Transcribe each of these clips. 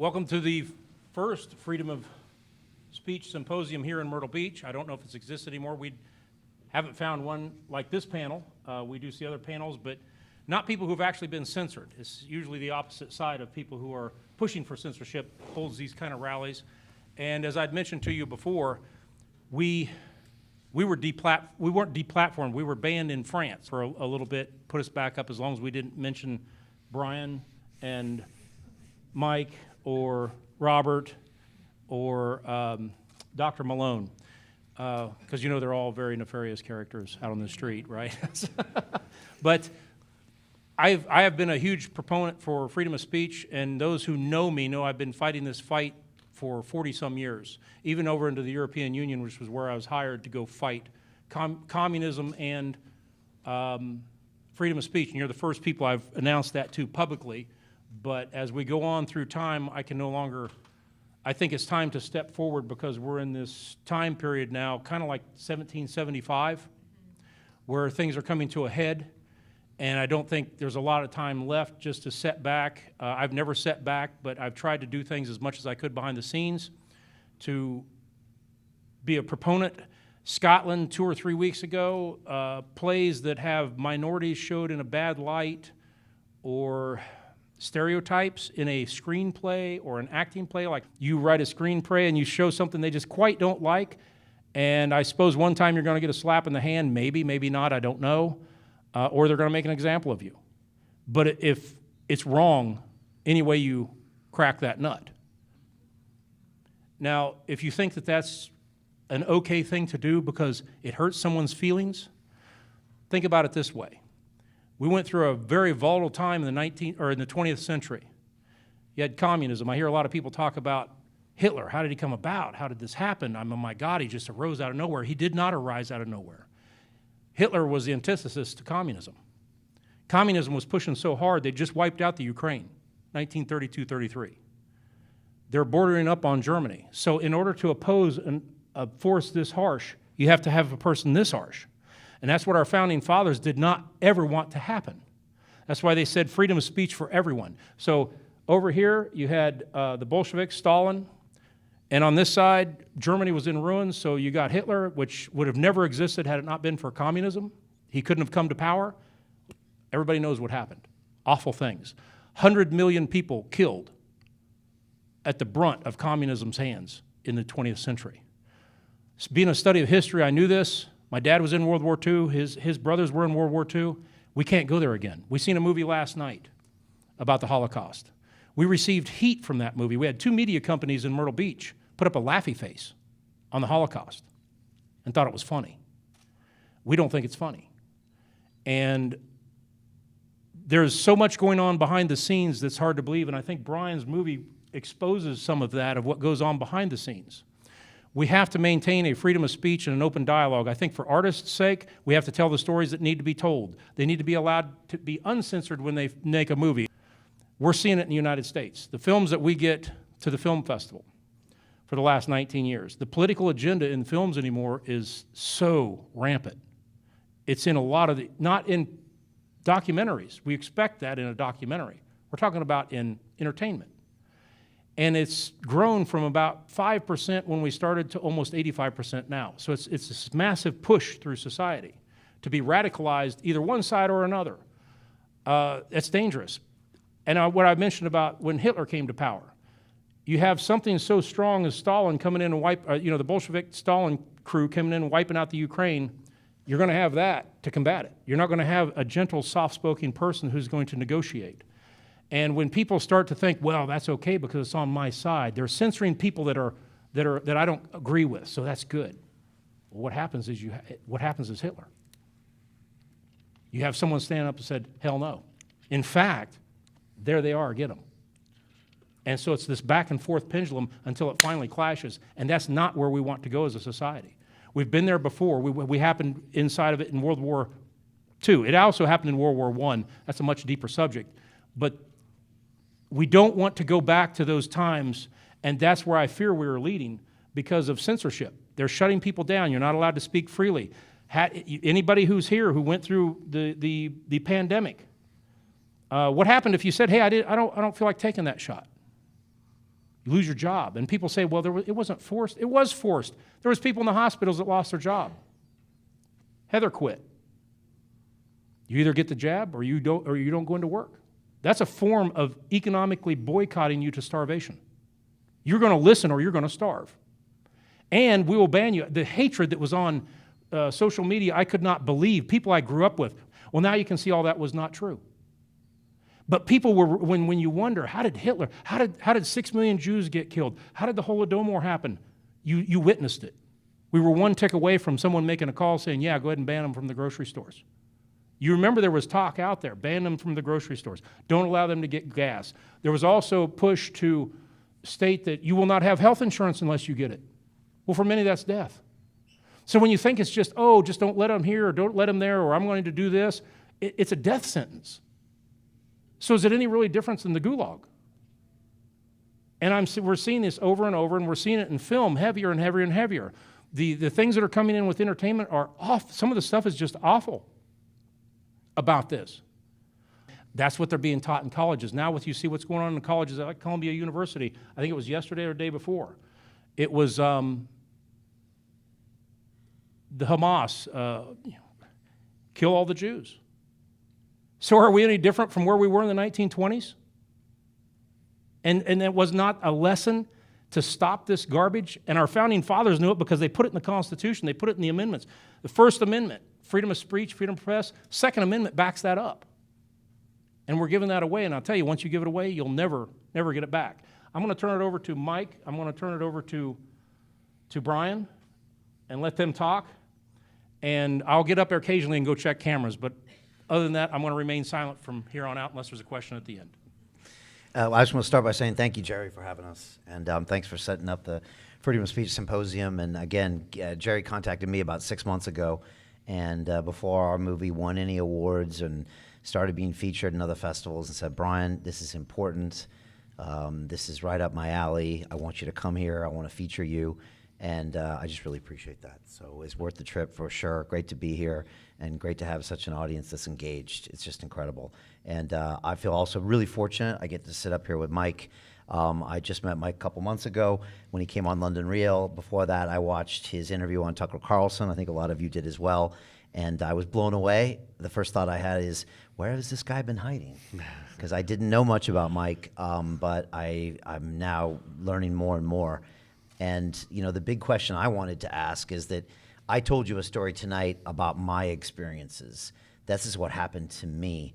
Welcome to the first Freedom of Speech Symposium here in Myrtle Beach. I don't know if it's exists anymore. We haven't found one like this panel. We do see other panels, but not people who've actually been censored. It's usually the opposite side of people who are pushing for censorship holds these kind of rallies. And as I'd mentioned to you before, we weren't deplatformed. We were banned in France for a little bit, put us back up as long as we didn't mention Brian and Mike or Robert or Dr. Malone, because you know they're all very nefarious characters out on the street, right? But I have been a huge proponent for freedom of speech, and those who know me know I've been fighting this fight for 40-some years, even over into the European Union, which was where I was hired to go fight communism and freedom of speech. And you're the first people I've announced that to publicly. But as we go on through time, I think it's time to step forward because we're in this time period now, kind of like 1775, where things are coming to a head. And I don't think there's a lot of time left just to set back. I've never set back, but I've tried to do things as much as I could behind the scenes to be a proponent. Scotland, 2 or 3 weeks ago, plays that have minorities showed in a bad light or stereotypes in a screenplay or an acting play, like you write a screenplay and you show something they just quite don't like, and I suppose one time you're going to get a slap in the hand, maybe not, I don't know, or they're going to make an example of you. But if it's wrong, any way you crack that nut. Now, if you think that that's an okay thing to do because it hurts someone's feelings, think about it this way. We went through a very volatile time in the 20th century. You had communism. I hear a lot of people talk about Hitler. How did he come about? How did this happen? Oh my God, he just arose out of nowhere. He did not arise out of nowhere. Hitler was the antithesis to communism. Communism was pushing so hard, they just wiped out the Ukraine, 1932-33. They're bordering up on Germany. So in order to oppose a force this harsh, you have to have a person this harsh. And that's what our founding fathers did not ever want to happen. That's why they said freedom of speech for everyone. So over here, you had the Bolsheviks, Stalin, and on this side, Germany was in ruins, so you got Hitler, which would have never existed had it not been for communism. He couldn't have come to power. Everybody knows what happened. Awful things. 100 million people killed at the brunt of communism's hands in the 20th century. Being a study of history, I knew this. My dad was in World War II. His brothers were in World War II. We can't go there again. We seen a movie last night about the Holocaust. We received heat from that movie. We had 2 media companies in Myrtle Beach put up a laughy face on the Holocaust and thought it was funny. We don't think it's funny. And there's so much going on behind the scenes that's hard to believe, and I think Brian's movie exposes some of that, of what goes on behind the scenes. We have to maintain a freedom of speech and an open dialogue. I think for artists' sake, we have to tell the stories that need to be told. They need to be allowed to be uncensored when they make a movie. We're seeing it in the United States. The films that we get to the film festival for the last 19 years, the political agenda in films anymore is so rampant. It's in a lot of not in documentaries. We expect that in a documentary. We're talking about in entertainment. And it's grown from about 5% when we started to almost 85% now. So it's this massive push through society to be radicalized either one side or another. It's dangerous. And what I mentioned about when Hitler came to power, you have something so strong as Stalin coming in and the Bolshevik Stalin crew coming in and wiping out the Ukraine, you're going to have that to combat it. You're not going to have a gentle, soft-spoken person who's going to negotiate. And when people start to think, well, that's okay because it's on my side, they're censoring people that I don't agree with, so that's good. Well, what happens is Hitler. You have someone stand up and said, hell no. In fact, there they are, get them. And so it's this back and forth pendulum until it finally clashes, and that's not where we want to go as a society. We've been there before. We happened inside of it in World War II. It also happened in World War I. That's a much deeper subject. But we don't want to go back to those times, and that's where I fear we are leading because of censorship. They're shutting people down. You're not allowed to speak freely. Anybody who's here who went through the pandemic, what happened if you said, hey, I don't feel like taking that shot? You lose your job. And people say, well, it wasn't forced. It was forced. There was people in the hospitals that lost their job. Heather quit. You either get the jab or you don't go into work. That's a form of economically boycotting you to starvation. You're going to listen or you're going to starve. And we will ban you. The hatred that was on social media, I could not believe. People I grew up with. Well, now you can see all that was not true. But people were, when you wonder, how did 6 million Jews get killed? How did the Holodomor happen? You witnessed it. We were one tick away from someone making a call saying, yeah, go ahead and ban them from the grocery stores. You remember there was talk out there, ban them from the grocery stores. Don't allow them to get gas. There was also push to state that you will not have health insurance unless you get it. Well, for many, that's death. So when you think it's just, oh, just don't let them here or don't let them there or I'm going to do this, it's a death sentence. So is it any really difference than the gulag? And we're seeing this over and over, and we're seeing it in film heavier and heavier and heavier. The things that are coming in with entertainment are off. Some of the stuff is just awful about this. That's what they're being taught in colleges. Now you see what's going on in colleges like Columbia University, I think it was yesterday or the day before. It was the Hamas, kill all the Jews. So are we any different from where we were in the 1920s? And it was not a lesson to stop this garbage. And our founding fathers knew it because they put it in the Constitution. They put it in the amendments. The First Amendment, freedom of speech, freedom of press. Second Amendment backs that up. And we're giving that away. And I'll tell you, once you give it away, you'll never get it back. I'm going to turn it over to Mike. I'm going to turn it over to Brian and let them talk. And I'll get up there occasionally and go check cameras. But other than that, I'm going to remain silent from here on out unless there's a question at the end. I just want to start by saying thank you, Jerry, for having us. And thanks for setting up the Freedom of Speech Symposium. And again, Jerry contacted me about 6 months ago. And before our movie won any awards and started being featured in other festivals, and said, Brian, this is important. This is right up my alley. I want you to come here. I want to feature you. And I just really appreciate that. So it's worth the trip for sure. Great to be here and great to have such an audience that's engaged. It's just incredible. And I feel also really fortunate. I get to sit up here with Mike. I just met Mike a couple months ago when he came on London Real. Before that, I watched his interview on Tucker Carlson. I think a lot of you did as well. And I was blown away. The first thought I had is, where has this guy been hiding? Because I didn't know much about Mike, but I'm now learning more and more. And, you know, the big question I wanted to ask is that I told you a story tonight about my experiences. This is what happened to me.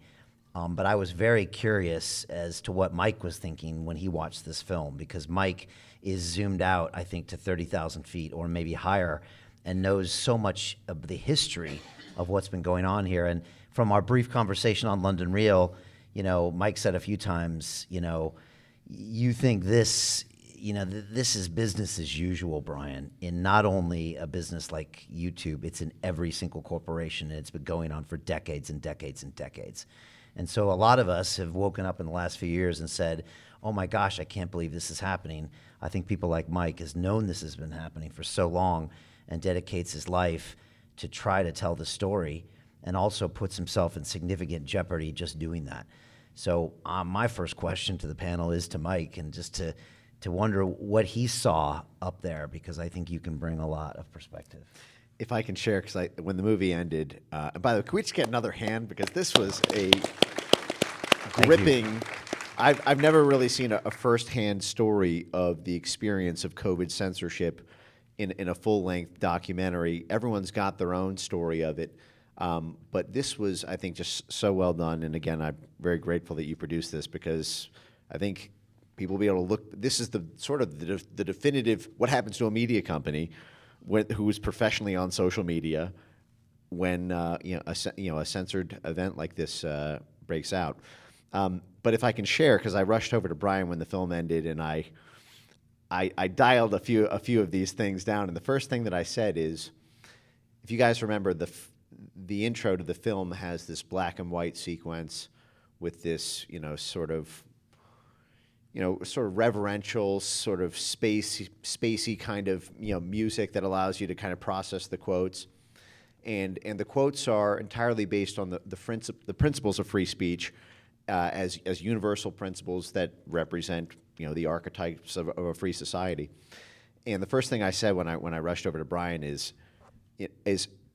But I was very curious as to what Mike was thinking when he watched this film, because Mike is zoomed out, I think, to 30,000 feet or maybe higher and knows so much of the history of what's been going on here. And from our brief conversation on London Real, you know, Mike said a few times, you know, you think this, you know, this is business as usual, Brian, in not only a business like YouTube, it's in every single corporation, and it's been going on for decades and decades and decades. And so a lot of us have woken up in the last few years and said, oh my gosh, I can't believe this is happening. I think people like Mike has known this has been happening for so long and dedicates his life to try to tell the story and also puts himself in significant jeopardy just doing that. So my first question to the panel is to Mike, and just to wonder what he saw up there, because I think you can bring a lot of perspective. If I can share, because when the movie ended, and by the way, can we just get another hand? Because this was a gripping, I've never really seen a firsthand story of the experience of COVID censorship in a full-length documentary. Everyone's got their own story of it. But this was, I think, just so well done. And again, I'm very grateful that you produced this, because I think people will be able to look. This is the sort of the definitive what happens to a media company who is professionally on social media when a censored event like this breaks out. But if I can share, because I rushed over to Brian when the film ended, and I dialed a few of these things down. And the first thing that I said is, if you guys remember, the intro to the film has this black and white sequence with this, sort of reverential, sort of spacey kind of, music that allows you to kind of process the quotes. And the quotes are entirely based on the principles of free speech as universal principles that represent the archetypes of a free society. And the first thing I said when I rushed over to Brian is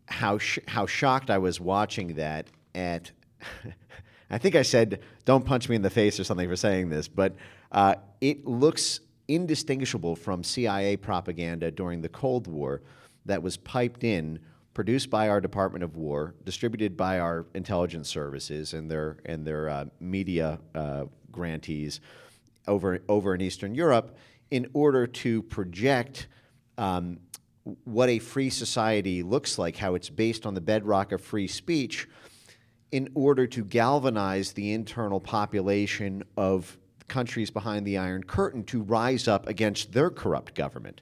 how shocked I was watching that at. I think I said, "Don't punch me in the face" or something for saying this, but it looks indistinguishable from CIA propaganda during the Cold War that was piped in, produced by our Department of War, distributed by our intelligence services and their media grantees over in Eastern Europe, in order to project what a free society looks like, how it's based on the bedrock of free speech, in order to galvanize the internal population of countries behind the Iron Curtain to rise up against their corrupt government.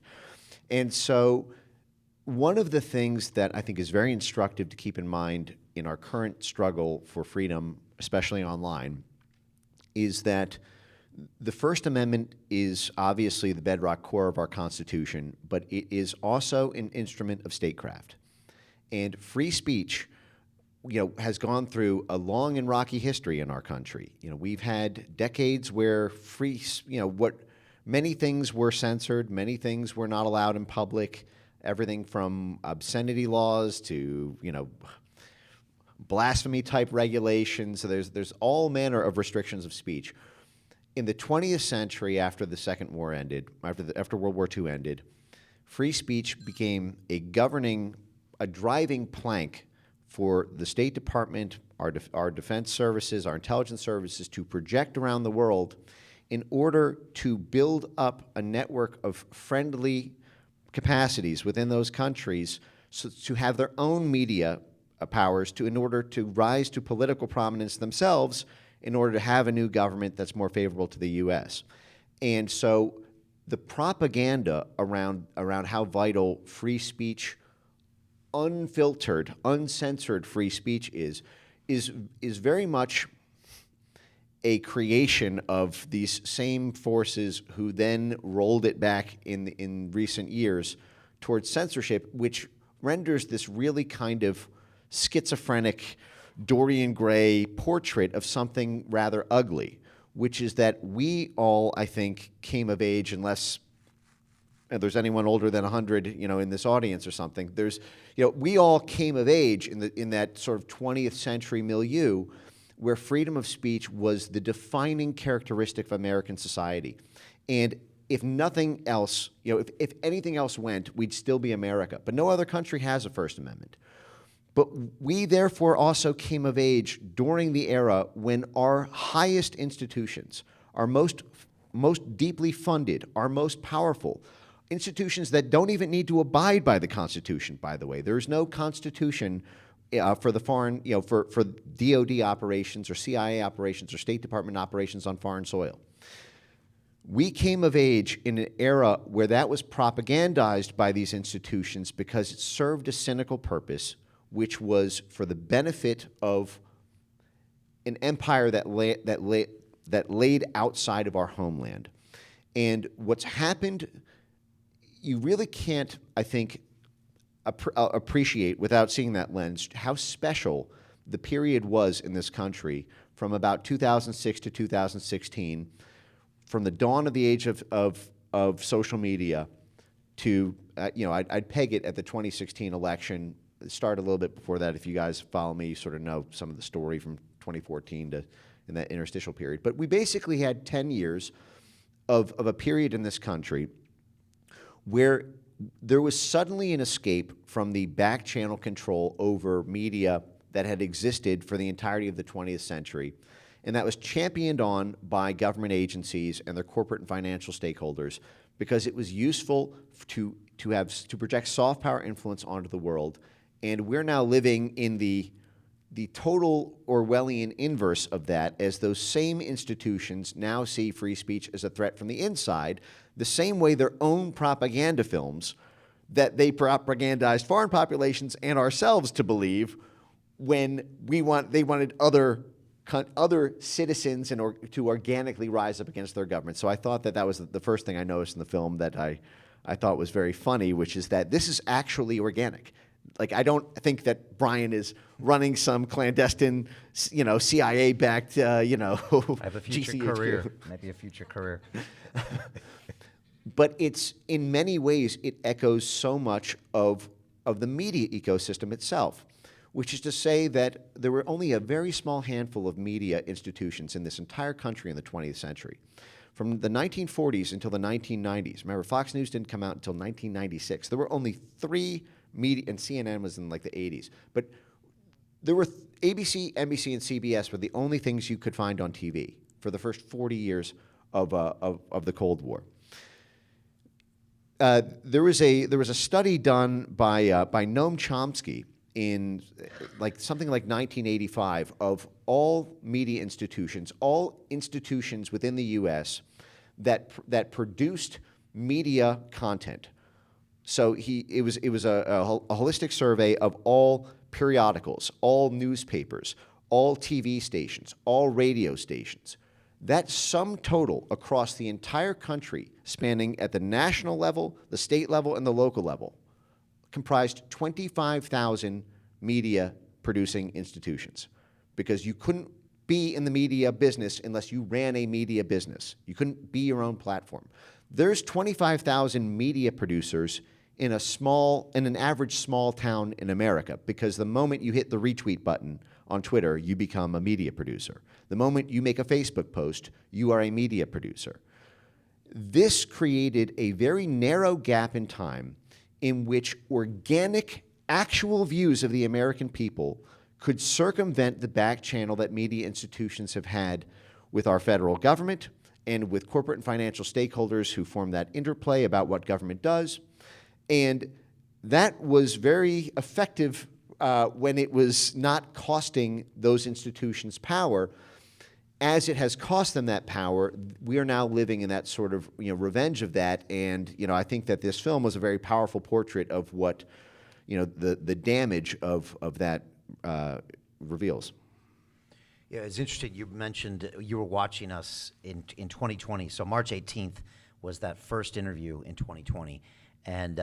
And so one of the things that I think is very instructive to keep in mind in our current struggle for freedom, especially online, is that the First Amendment is obviously the bedrock core of our Constitution, but it is also an instrument of statecraft. And free speech has gone through a long and rocky history in our country. We've had decades where many things were censored, many things were not allowed in public, everything from obscenity laws to, blasphemy-type regulations. So there's all manner of restrictions of speech. In the 20th century, after the Second War ended, after World War II ended, free speech became a driving plank for the State Department, our defense services, our intelligence services to project around the world in order to build up a network of friendly capacities within those countries to have their own media powers in order to rise to political prominence themselves in order to have a new government that's more favorable to the U.S. And so the propaganda around how vital free speech, unfiltered, uncensored free speech is very much a creation of these same forces who then rolled it back in recent years towards censorship, which renders this really kind of schizophrenic Dorian Gray portrait of something rather ugly, which is that we all, I think, came of age, unless there's anyone older than 100, in this audience or something. We all came of age in that sort of 20th century milieu where freedom of speech was the defining characteristic of American society. And if nothing else, if anything else went, we'd still be America. But no other country has a First Amendment. But we therefore also came of age during the era when our highest institutions, our most deeply funded, our most powerful, institutions that don't even need to abide by the Constitution, by the way. There's no Constitution for the foreign, for DOD operations or CIA operations or State Department operations on foreign soil. We came of age in an era where that was propagandized by these institutions because it served a cynical purpose, which was for the benefit of an empire that laid outside of our homeland. And what's happened, you really can't, I think, appreciate without seeing that lens how special the period was in this country from about 2006 to 2016, from the dawn of the age of social media to, I'd peg it at the 2016 election. It started a little bit before that. If you guys follow me, you sort of know some of the story from 2014 to in that interstitial period. But we basically had 10 years of a period in this country where there was suddenly an escape from the back channel control over media that had existed for the entirety of the 20th century, and that was championed on by government agencies and their corporate and financial stakeholders because it was useful to project soft power influence onto the world. And we're now living in the total Orwellian inverse of that, as those same institutions now see free speech as a threat from the inside, the same way their own propaganda films that they propagandized foreign populations and ourselves to believe when they wanted other citizens to organically rise up against their government. So I thought that was the first thing I noticed in the film that I thought was very funny, which is that this is actually organic. Like, I don't think that Brian is running some clandestine, CIA-backed, I have a future GCHQ. career, maybe a future career. But it's, in many ways, it echoes so much of the media ecosystem itself, which is to say that there were only a very small handful of media institutions in this entire country in the 20th century. From the 1940s until the 1990s, remember, Fox News didn't come out until 1996. There were only 3 media, and CNN was in like the 80s, but there were ABC, NBC, and CBS were the only things you could find on TV for the first 40 years of the Cold War. There was a study done by Noam Chomsky in something like 1985 of all media institutions, all institutions within the U.S. that produced media content. So it was a holistic survey of all periodicals, all newspapers, all TV stations, all radio stations. That sum total across the entire country, spanning at the national level, the state level, and the local level, comprised 25,000 media-producing institutions, because you couldn't be in the media business unless you ran a media business. You couldn't be your own platform. There's 25,000 media producers in an average small town in America, because the moment you hit the retweet button on Twitter, you become a media producer. The moment you make a Facebook post, you are a media producer. This created a very narrow gap in time in which organic, actual views of the American people could circumvent the back channel that media institutions have had with our federal government and with corporate and financial stakeholders who form that interplay about what government does. And that was very effective when it was not costing those institutions power. As it has cost them that power, we are now living in that sort of revenge of that. And I think that this film was a very powerful portrait of what the damage of that reveals. Yeah, it's interesting. You mentioned you were watching us in 2020. So March 18th was that first interview in 2020. And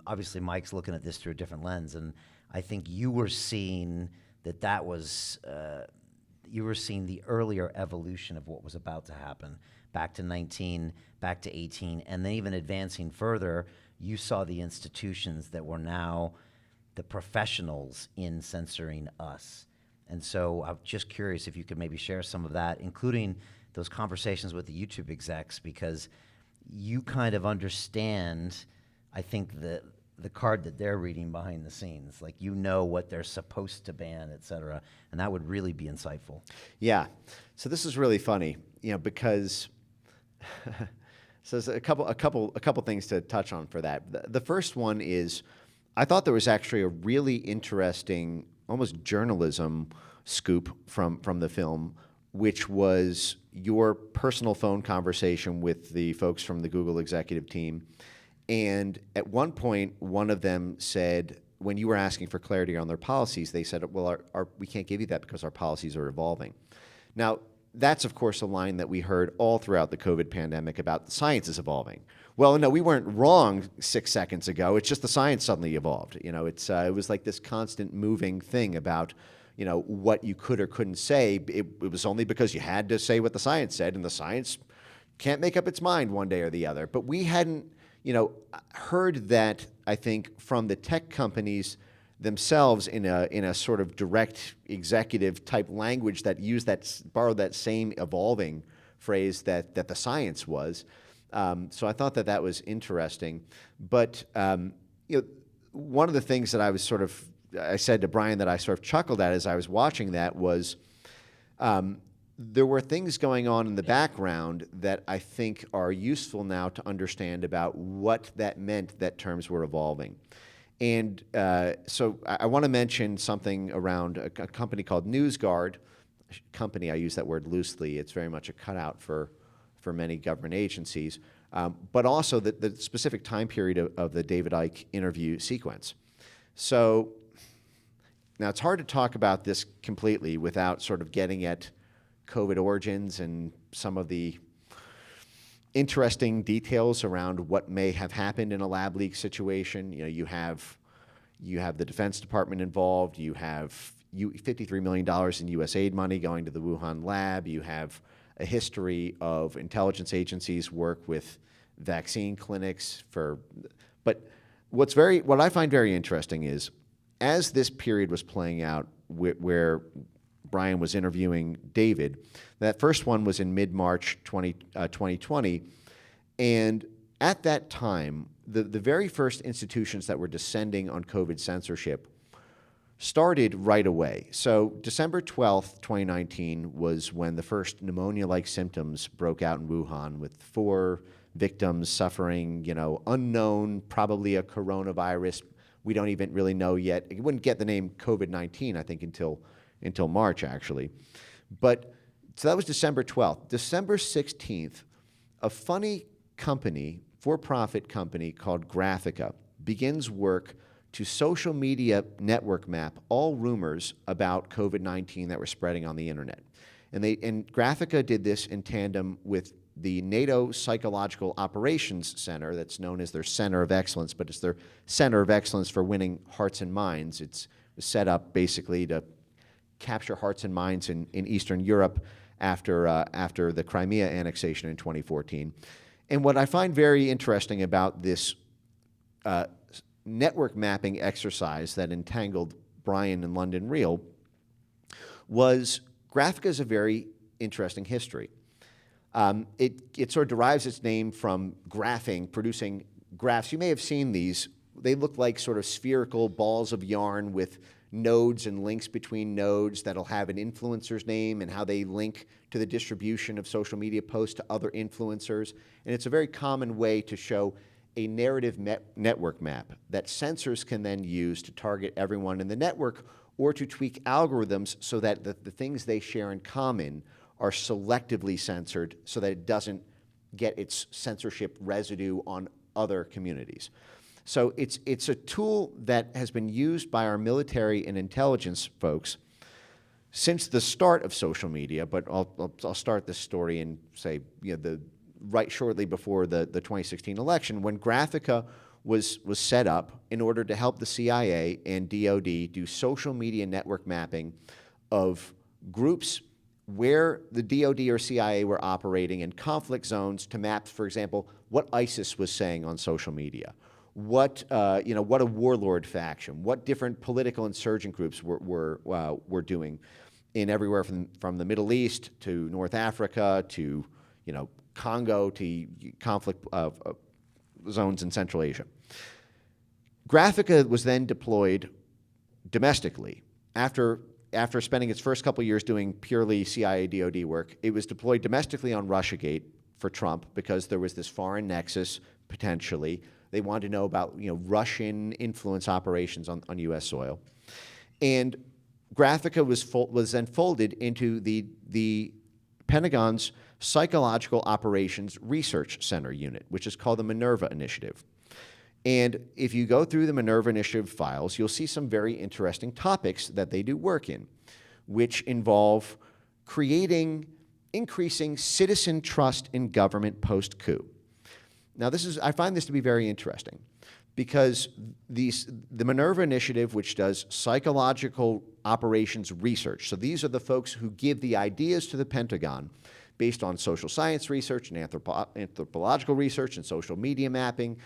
obviously Mike's looking at this through a different lens. And I think you were seeing that was, you were seeing the earlier evolution of what was about to happen. Back to 19, back to 18, and then even advancing further, you saw the institutions that were now the professionals in censoring us. And so I'm just curious if you could maybe share some of that, including those conversations with the YouTube execs, because you kind of understand, I think, the card that they're reading behind the scenes. Like, what they're supposed to ban, et cetera, and that would really be insightful. Yeah. So this is really funny, because so there's a couple things to touch on for that. The first one is, I thought there was actually a really interesting, almost journalism scoop from the film, which was your personal phone conversation with the folks from the Google executive team. And at one point, one of them said, when you were asking for clarity on their policies, they said, well, we can't give you that because our policies are evolving. Now, that's, of course, a line that we heard all throughout the COVID pandemic about the science is evolving. Well, no, we weren't wrong 6 seconds ago. It's just the science suddenly evolved. It was like this constant moving thing about, what you could or couldn't say. It was only because you had to say what the science said, and the science can't make up its mind one day or the other. But we hadn't, heard that, I think, from the tech companies themselves in a sort of direct executive type language that borrowed that same evolving phrase that the science was. So I thought that was interesting. But one of the things that I said to Brian that I sort of chuckled at as I was watching that was, there were things going on in the background that I think are useful now to understand about what that meant that terms were evolving. And so I want to mention something around a company called NewsGuard. Company, I use that word loosely. It's very much a cutout for many government agencies, but also the specific time period of the David Icke interview sequence. So now it's hard to talk about this completely without sort of getting at COVID origins and some of the interesting details around what may have happened in a lab leak situation. You have You have the Defense Department involved. You have $53 million in U.S. aid money going to the Wuhan lab. You have a history of intelligence agencies work with vaccine clinics but what I find very interesting is, as this period was playing out where Brian was interviewing David, that first one was in mid-March 2020, and at that time, the very first institutions that were descending on COVID censorship started right away. So December 12th, 2019 was when the first pneumonia-like symptoms broke out in Wuhan, with 4 victims suffering, unknown, probably a coronavirus. We don't even really know yet. It wouldn't get the name COVID-19, I think, until March, actually. But so that was December 12th. December 16th, a funny company, for-profit company called Graphica, begins work to social media network map all rumors about COVID-19 that were spreading on the internet. And Graphica did this in tandem with the NATO Psychological Operations Center, that's known as their Center of Excellence, but it's their Center of Excellence for winning hearts and minds. It's set up basically to capture hearts and minds in Eastern Europe after the Crimea annexation in 2014. And what I find very interesting about this network mapping exercise that entangled Brian and London Real was Graphica's a very interesting history. It sort of derives its name from graphing, producing graphs. You may have seen these. They look like sort of spherical balls of yarn with nodes and links between nodes that'll have an influencer's name and how they link to the distribution of social media posts to other influencers. And it's a very common way to show a narrative network map that censors can then use to target everyone in the network, or to tweak algorithms so that the things they share in common are selectively censored so that it doesn't get its censorship residue on other communities. So it's a tool that has been used by our military and intelligence folks since the start of social media, but I'll start this story and say, right shortly before the 2016 election, when Graphica was set up in order to help the CIA and DoD do social media network mapping of groups where the DoD or CIA were operating in conflict zones, to map, for example, what ISIS was saying on social media, what a warlord faction, what different political insurgent groups were doing in everywhere from the Middle East to North Africa to Congo to conflict zones in Central Asia. Graphica was then deployed domestically. After spending its first couple years doing purely CIA DoD work, it was deployed domestically on Russiagate for Trump because there was this foreign nexus, potentially. They wanted to know about Russian influence operations on U.S. soil. And Graphica was then folded into the Pentagon's Psychological Operations Research Center unit, which is called the Minerva Initiative. And if you go through the Minerva Initiative files, you'll see some very interesting topics that they do work in, which involve increasing citizen trust in government post-coup. Now, I find this to be very interesting because the Minerva Initiative, which does psychological operations research, so these are the folks who give the ideas to the Pentagon based on social science research and anthropological research and social media mapping,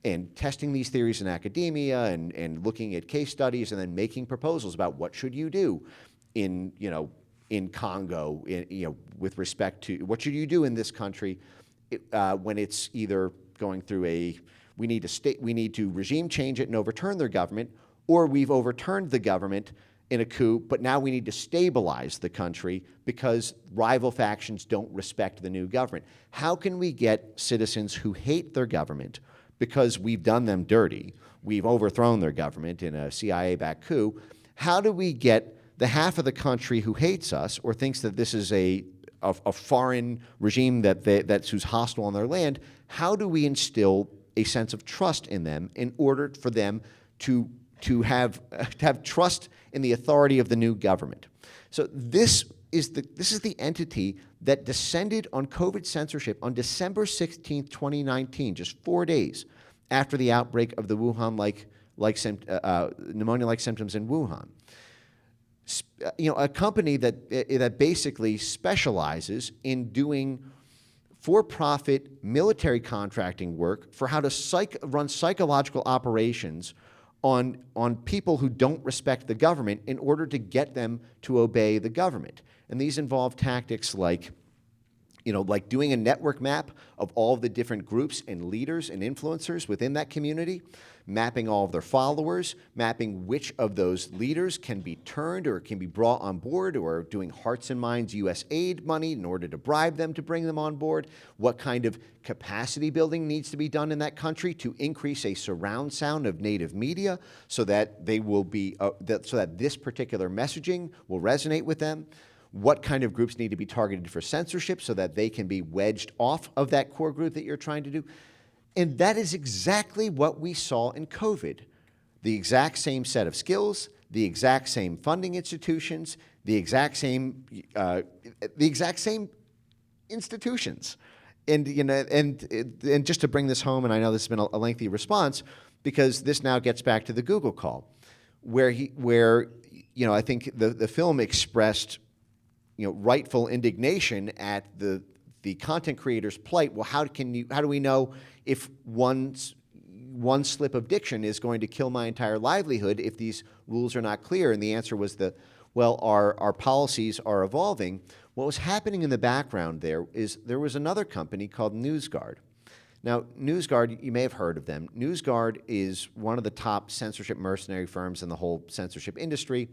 and testing these theories in academia and looking at case studies and then making proposals about what should you do in Congo, with respect to what should you do in this country when it's either going through we need to regime change it and overturn their government, or we've overturned the government in a coup, but now we need to stabilize the country because rival factions don't respect the new government. How can we get citizens who hate their government because we've done them dirty, we've overthrown their government in a CIA-backed coup, how do we get the half of the country who hates us or thinks that this is a foreign regime that's who's hostile on their land, how do we instill a sense of trust in them in order for them to have trust in the authority of the new government? So this is the entity that descended on COVID censorship on December 16th, 2019, just 4 days after the outbreak of the Wuhan-like pneumonia-like symptoms in Wuhan. A company that basically specializes in doing for-profit military contracting work for how to run psychological operations on people who don't respect the government in order to get them to obey the government. And these involve tactics like doing a network map of all of the different groups and leaders and influencers within that community, mapping all of their followers, mapping which of those leaders can be turned or can be brought on board, or doing Hearts and Minds U.S. aid money in order to bribe them to bring them on board, what kind of capacity building needs to be done in that country to increase a surround sound of native media so that they will be, so that this particular messaging will resonate with them. What kind of groups need to be targeted for censorship so that they can be wedged off of that core group that you're trying to do. And that is exactly what we saw in COVID. The exact same set of skills, the exact same funding institutions, the exact same institutions. And just to bring this home, and I know this has been a lengthy response, because this now gets back to the Google call, where I think the film expressed rightful indignation at the content creator's plight. Well, how do we know if one slip of diction is going to kill my entire livelihood if these rules are not clear? And the answer was our policies are evolving. What was happening in the background there was another company called NewsGuard. Now, NewsGuard, you may have heard of them. NewsGuard is one of the top censorship mercenary firms in the whole censorship industry.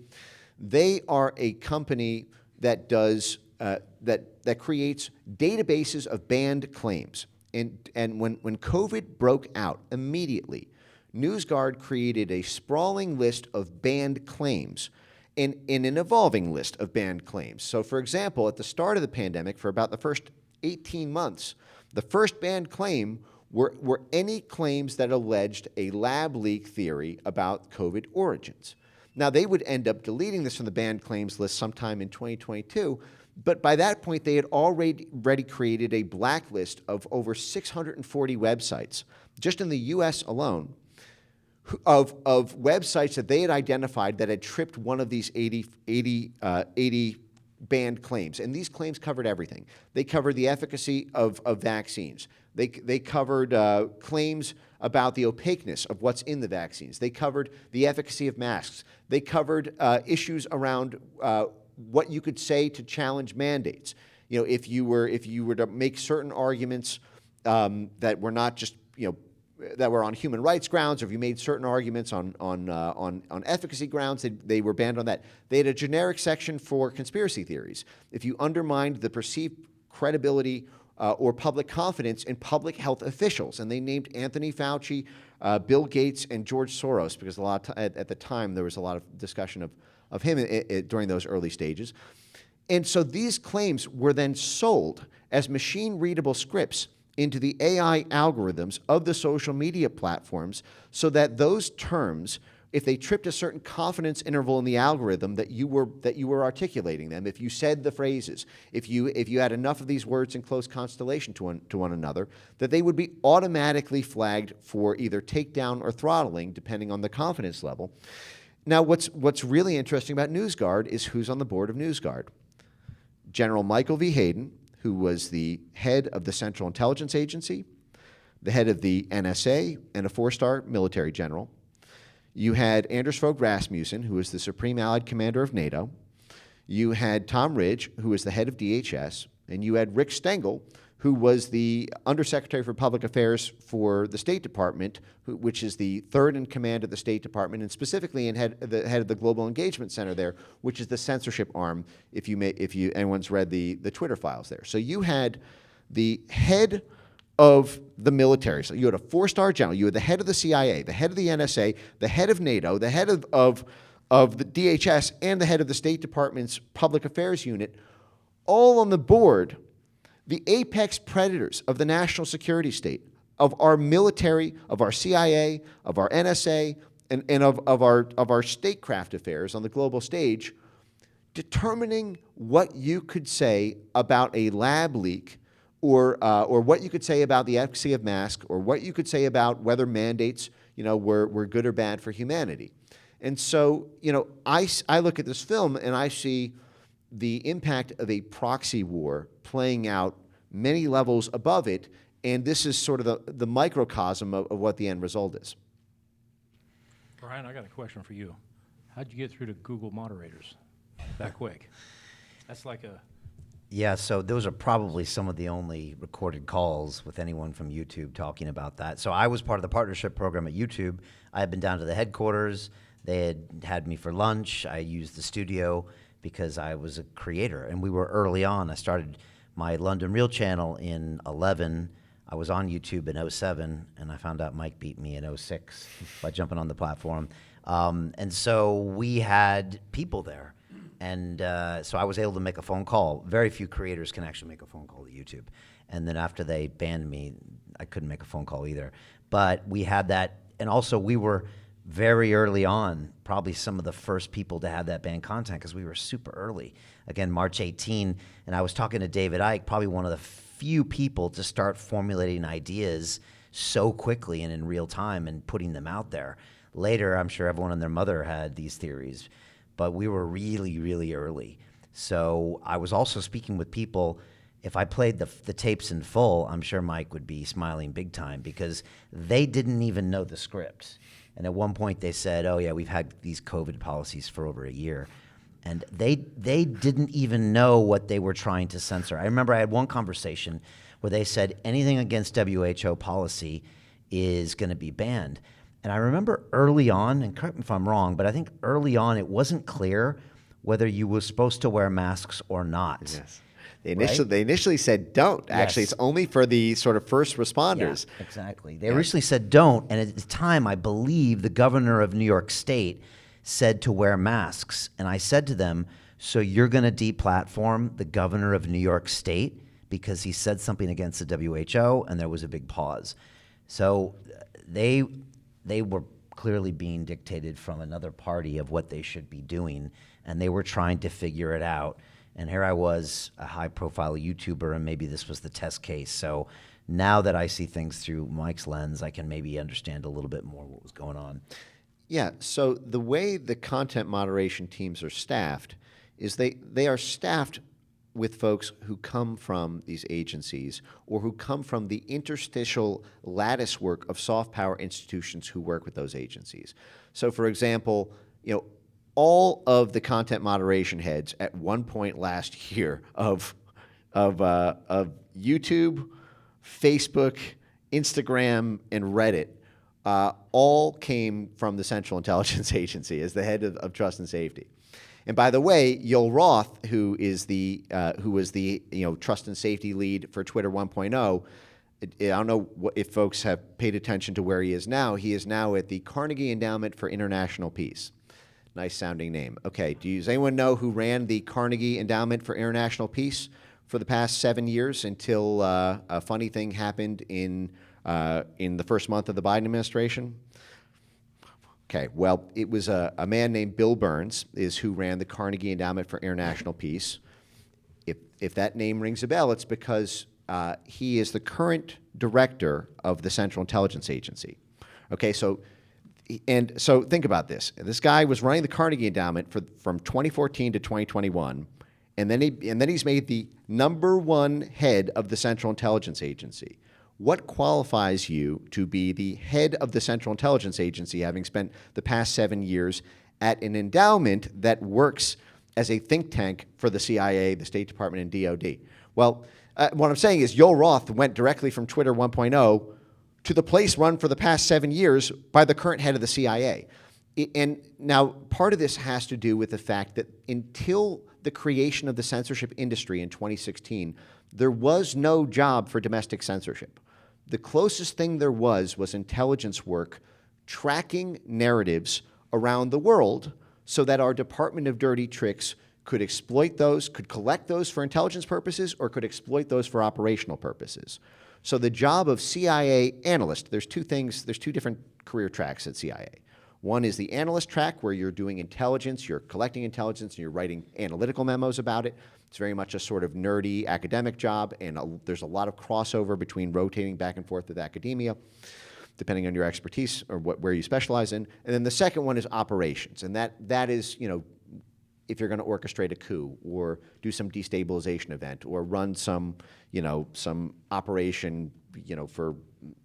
They are a company that does that creates databases of banned claims. And when COVID broke out, immediately, NewsGuard created a sprawling list of banned claims and an evolving list of banned claims. So, for example, at the start of the pandemic, for about the first 18 months, the first banned claim were any claims that alleged a lab leak theory about COVID origins. Now, they would end up deleting this from the banned claims list sometime in 2022, but by that point, they had already created a blacklist of over 640 websites, just in the U.S. alone, of websites that they had identified that had tripped one of these 80 banned claims. And these claims covered everything. They covered the efficacy of vaccines. They covered claims about the opaqueness of what's in the vaccines. They covered the efficacy of masks. They covered issues around what you could say to challenge mandates. If you were to make certain arguments that were not just that were on human rights grounds, or if you made certain arguments on efficacy grounds, they were banned on that. They had a generic section for conspiracy theories. If you undermined the perceived credibility or public confidence in public health officials, and they named Anthony Fauci, Bill Gates, and George Soros, because at the time there was a lot of discussion of him during those early stages. And so these claims were then sold as machine-readable scripts into the AI algorithms of the social media platforms, so that those terms, if they tripped a certain confidence interval in the algorithm that you were articulating them, if you said the phrases, if you had enough of these words in close constellation to one another, that they would be automatically flagged for either takedown or throttling, depending on the confidence level. Now, what's really interesting about NewsGuard is who's on the board of NewsGuard. General Michael V. Hayden, who was the head of the Central Intelligence Agency, the head of the NSA, and a 4-star military general. You had Anders Fogh Rasmussen, who was the Supreme Allied Commander of NATO. You had Tom Ridge, who was the head of DHS. And you had Rick Stengel, who was the Undersecretary for Public Affairs for the State Department, which is the third in command of the State Department, and specifically the head of the Global Engagement Center there, which is the censorship arm, if anyone's read the Twitter files there. So you had the head of the military. So you had a 4-star general. You had the head of the CIA, the head of the NSA, the head of NATO, the head of the DHS, and the head of the State Department's Public Affairs Unit, all on the board, the apex predators of the national security state, of our military, of our CIA, of our NSA, and of our statecraft affairs on the global stage, determining what you could say about a lab leak, or what you could say about the efficacy of masks, or what you could say about whether mandates were good or bad for humanity. And so, I look at this film and I see the impact of a proxy war playing out many levels above it, and this is sort of the microcosm of what the end result is. Brian, I got a question for you. How'd you get through to Google moderators that quick? That's like a... Yeah, so those are probably some of the only recorded calls with anyone from YouTube talking about that. So I was part of the partnership program at YouTube. I had been down to the headquarters. They had me for lunch. I used the studio because I was a creator, and we were early on. I started my London Real channel in 11. I was on YouTube in 07, and I found out Mike beat me in 06 by jumping on the platform. And so we had people there. And so I was able to make a phone call. Very few creators can actually make a phone call to YouTube. And then after they banned me, I couldn't make a phone call either. But we had that, and also we were very early on, probably some of the first people to have that banned content because we were super early. Again, March 18, and I was talking to David Icke, probably one of the few people to start formulating ideas so quickly and in real time and putting them out there. Later, I'm sure everyone and their mother had these theories, but we were really, really early. So I was also speaking with people. If I played the tapes in full, I'm sure Mike would be smiling big time because they didn't even know the script. And at one point they said, oh yeah, we've had these COVID policies for over a year. And they didn't even know what they were trying to censor. I remember I had one conversation where they said anything against WHO policy is going to be banned. And I remember early on, and correct me if I'm wrong, but I think early on it wasn't clear whether you were supposed to wear masks or not. Yes. They initially said don't. Actually, Yes. it's only for the sort of first responders. Yeah, exactly. They originally said don't, and at the time, I believe the governor of New York State said to wear masks. And I said to them, so you're going to deplatform the governor of New York State because he said something against the WHO, and there was a big pause. So they were clearly being dictated from another party of what they should be doing, and they were trying to figure it out. And here I was, a high-profile YouTuber, and maybe this was the test case. So now that I see things through Mike's lens, I can maybe understand a little bit more what was going on. Yeah, so the way the content moderation teams are staffed is they are staffed with folks who come from these agencies or who come from the interstitial lattice work of soft power institutions who work with those agencies. So for example, all of the content moderation heads at one point last year of YouTube, Facebook, Instagram, and Reddit all came from the Central Intelligence Agency as the head of Trust and Safety. And by the way, Yoel Roth, who was the Trust and Safety lead for Twitter 1.0, I don't know if folks have paid attention to where he is now. He is now at the Carnegie Endowment for International Peace. Nice sounding name. Okay, does anyone know who ran the Carnegie Endowment for International Peace for the past 7 years until a funny thing happened in the first month of the Biden administration? Okay, well, it was a man named Bill Burns is who ran the Carnegie Endowment for International Peace. If that name rings a bell, it's because he is the current director of the Central Intelligence Agency. Okay, so think about this. This guy was running the Carnegie Endowment from 2014 to 2021, and then he's made the #1 head of the Central Intelligence Agency. What qualifies you to be the head of the Central Intelligence Agency, having spent the past 7 years at an endowment that works as a think tank for the CIA, the State Department, and DOD? Well, what I'm saying is Yoel Roth went directly from Twitter 1.0 to the place run for the past 7 years by the current head of the CIA. And now part of this has to do with the fact that until the creation of the censorship industry in 2016, there was no job for domestic censorship. The closest thing there was intelligence work tracking narratives around the world so that our Department of Dirty Tricks could exploit those, could collect those for intelligence purposes, or could exploit those for operational purposes. So the job of CIA analyst, there's two different career tracks at CIA. One is the analyst track, where you're doing intelligence, you're collecting intelligence, and you're writing analytical memos about it. It's very much a sort of nerdy academic job, and there's a lot of crossover between rotating back and forth with academia. depending on your expertise or where you specialize in. And then the second one is operations, and that is, if you're going to orchestrate a coup or do some destabilization event or run some operation, for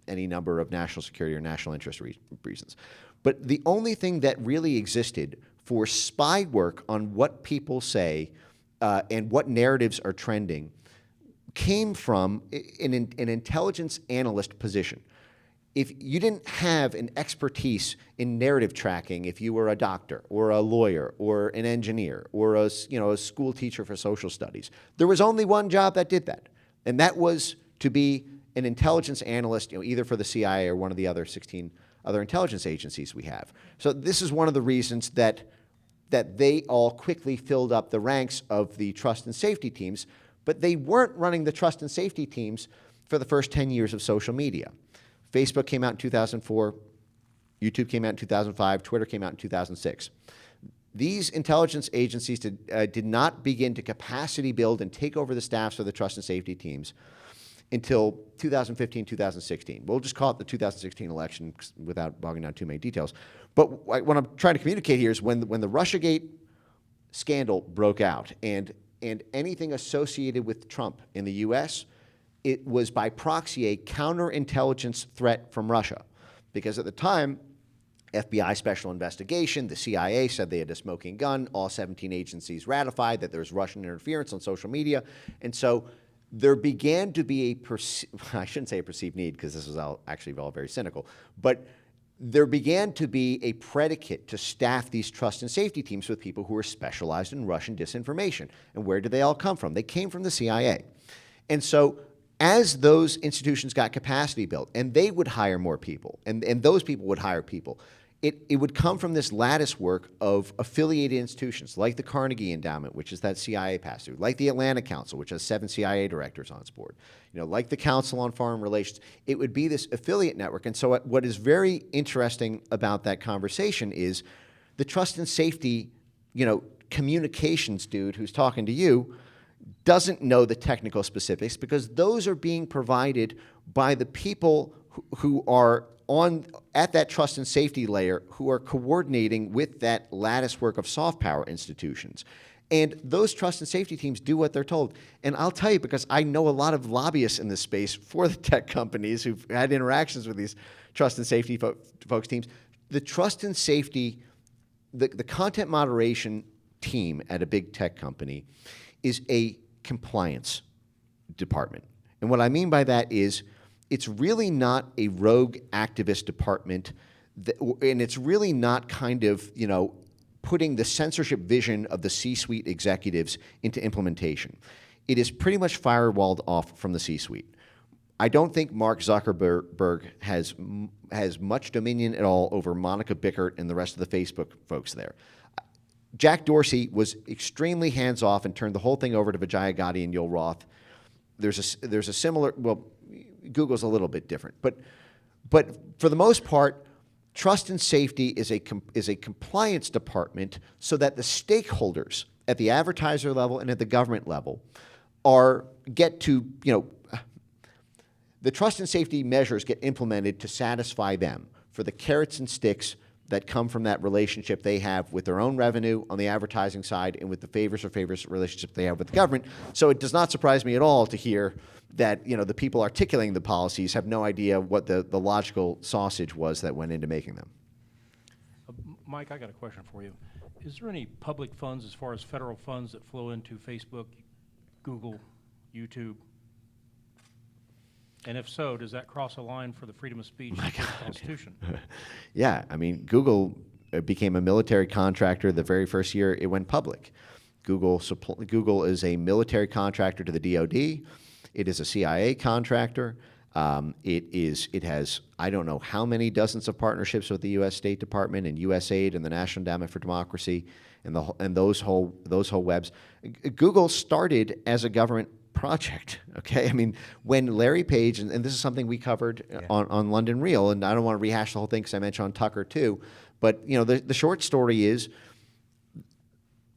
any number of national security or national interest reasons. But the only thing that really existed for spy work on what people say and what narratives are trending came from an intelligence analyst position. If you didn't have an expertise in narrative tracking, if you were a doctor or a lawyer or an engineer or a school teacher for social studies, there was only one job that did that, and that was to be an intelligence analyst, either for the CIA or one of the other 16 other intelligence agencies we have. So this is one of the reasons that they all quickly filled up the ranks of the trust and safety teams, but they weren't running the trust and safety teams for the first 10 years of social media. Facebook came out in 2004, YouTube came out in 2005, Twitter came out in 2006. These intelligence agencies did not begin to capacity build and take over the staffs of the trust and safety teams until 2015, 2016. We'll just call it the 2016 election without bogging down too many details. But what I'm trying to communicate here is when the Russiagate scandal broke out and anything associated with Trump in the U.S., it was by proxy a counterintelligence threat from Russia. Because at the time, FBI Special Investigation, the CIA said they had a smoking gun, all 17 agencies ratified that there was Russian interference on social media, and so there began to be I shouldn't say a perceived need, because this was actually all very cynical, but there began to be a predicate to staff these trust and safety teams with people who were specialized in Russian disinformation. And where did they all come from? They came from the CIA. And so as those institutions got capacity built, and they would hire more people, and those people would hire people, it would come from this lattice work of affiliated institutions, like the Carnegie Endowment, which is that CIA pass-through, like the Atlanta Council, which has 7 CIA directors on its board, like the Council on Foreign Relations. It would be this affiliate network. And so what is very interesting about that conversation is the trust and safety, communications dude who's talking to you doesn't know the technical specifics, because those are being provided by the people who are at that trust and safety layer, who are coordinating with that lattice work of soft power institutions. And those trust and safety teams do what they're told. And I'll tell you, because I know a lot of lobbyists in this space for the tech companies who've had interactions with these trust and safety folks teams, the trust and safety, the content moderation team at a big tech company is a compliance department. And what I mean by that is it's really not a rogue activist department, and it's really not kind of, putting the censorship vision of the C-suite executives into implementation. It is pretty much firewalled off from the C-suite. I don't think Mark Zuckerberg has much dominion at all over Monica Bickert and the rest of the Facebook folks there. Jack Dorsey was extremely hands-off and turned the whole thing over to Vijaya Gadde and Yoel Roth. There's a similar, well, Google's a little bit different, but for the most part, trust and safety is a compliance department, so that the stakeholders at the advertiser level and at the government level get to, the trust and safety measures get implemented to satisfy them for the carrots and sticks that come from that relationship they have with their own revenue on the advertising side and with the favors relationship they have with the government. So it does not surprise me at all to hear that the people articulating the policies have no idea what the logical sausage was that went into making them. Mike, I got a question for you. Is there any public funds, as far as federal funds, that flow into Facebook, Google, YouTube? And if so, does that cross a line for the freedom of speech and the Constitution? Yeah, I mean, Google became a military contractor the very first year it went public. Google is a military contractor to the DoD. It is a CIA contractor. It has, I don't know how many dozens of partnerships with the U.S. State Department and USAID and the National Endowment for Democracy and those whole webs. Google started as a government project, okay? I mean, when Larry Page, and this is something we covered on London Real, and I don't want to rehash the whole thing because I mentioned on Tucker too, but the short story is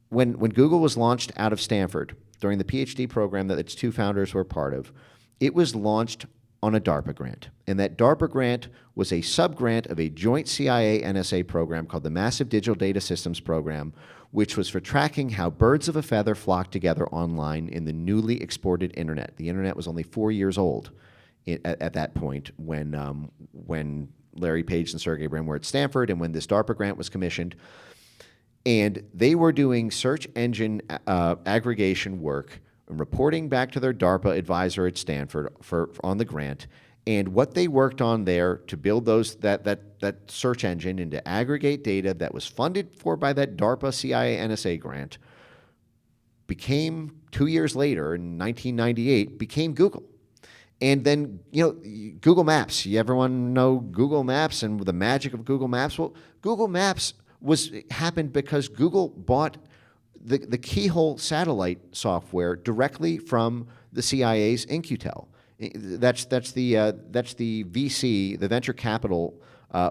when Google was launched out of Stanford during the PhD program that its 2 founders were part of, it was launched on a DARPA grant. And that DARPA grant was a sub-grant of a joint CIA-NSA program called the Massive Digital Data Systems Program, which was for tracking how birds of a feather flock together online in the newly exported internet. The internet was only 4 years old at that point when Larry Page and Sergey Brin were at Stanford and when this DARPA grant was commissioned. And they were doing search engine aggregation work and reporting back to their DARPA advisor at Stanford on the grant. And what they worked on there to build that search engine and to aggregate data that was funded for by that DARPA CIA NSA grant became, 2 years later, in 1998, became Google. And then, Google Maps. Everyone know Google Maps and the magic of Google Maps? Well, Google Maps happened because Google bought the Keyhole satellite software directly from the CIA's In-Q-Tel. That's the VC, the venture capital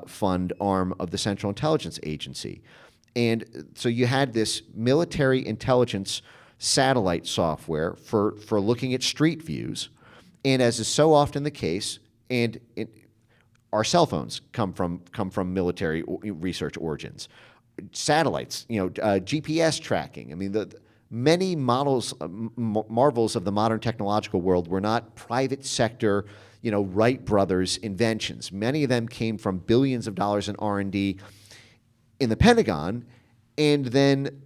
fund arm of the Central Intelligence Agency. And so you had this military intelligence satellite software for looking at street views. And as is so often the case, our cell phones come from military research origins. Satellites, GPS tracking. I mean, the many marvels of the modern technological world were not private sector, Wright brothers inventions. Many of them came from billions of dollars in R&D in the Pentagon, and then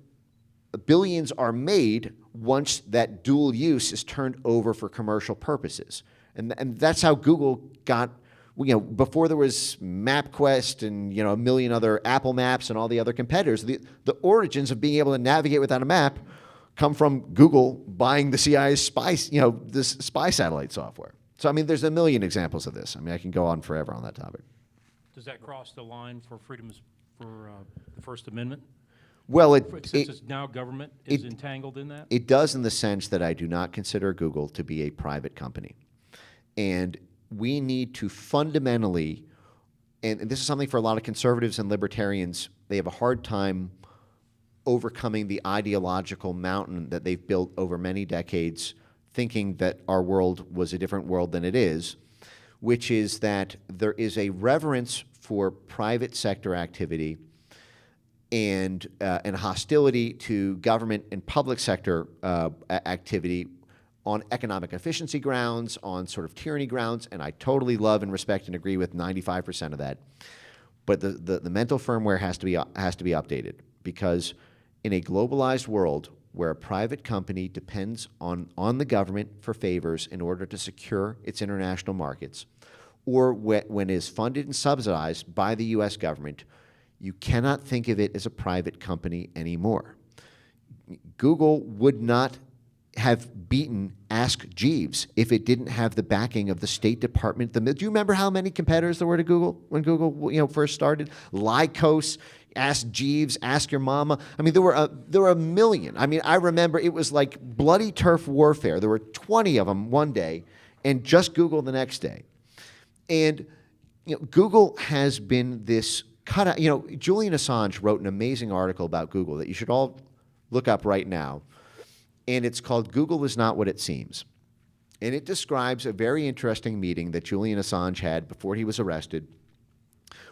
billions are made once that dual use is turned over for commercial purposes. And that's how Google got, before there was MapQuest and, a million other Apple Maps and all the other competitors, the origins of being able to navigate without a map come from Google buying the CIA's this spy satellite software. So, I mean, there's a million examples of this. I mean, I can go on forever on that topic. Does that cross the line for freedoms for the First Amendment? Well, Since it's now government is entangled in that? It does in the sense that I do not consider Google to be a private company. And we need to fundamentally, and this is something for a lot of conservatives and libertarians, they have a hard time overcoming the ideological mountain that they've built over many decades, thinking that our world was a different world than it is, which is that there is a reverence for private sector activity and hostility to government and public sector activity on economic efficiency grounds, on sort of tyranny grounds, and I totally love and respect and agree with 95% of that. But the mental firmware has to be updated, because in a globalized world where a private company depends on the government for favors in order to secure its international markets, or when it is funded and subsidized by the U.S. government, you cannot think of it as a private company anymore. Google would not have beaten Ask Jeeves if it didn't have the backing of the State Department. Do you remember how many competitors there were to Google when Google first started? Lycos, Ask Jeeves, Ask Your Mama. I mean, there were a million. I mean, I remember it was like bloody turf warfare. There were 20 of them one day, and just Google the next day. And Google has been this cutout. Julian Assange wrote an amazing article about Google that you should all look up right now. And it's called Google Is Not What It Seems. And it describes a very interesting meeting that Julian Assange had before he was arrested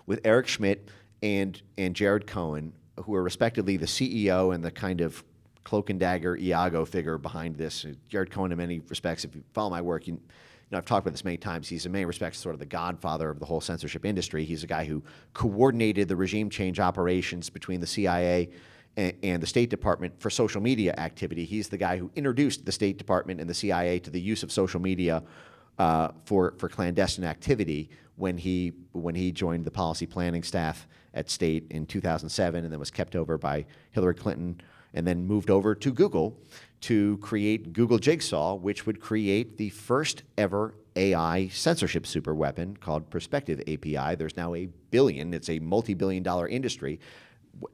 with Eric Schmidt and Jared Cohen, who are respectively the CEO and the kind of cloak and dagger Iago figure behind this. Jared Cohen, in many respects, if you follow my work, I've talked about this many times, he's in many respects sort of the godfather of the whole censorship industry. He's a guy who coordinated the regime change operations between the CIA and the State Department for social media activity. He's the guy who introduced the State Department and the CIA to the use of social media for clandestine activity when he joined the policy planning staff at State in 2007, and then was kept over by Hillary Clinton, and then moved over to Google to create Google Jigsaw, which would create the first ever AI censorship superweapon called Perspective API. There's now it's a multi-billion-dollar industry.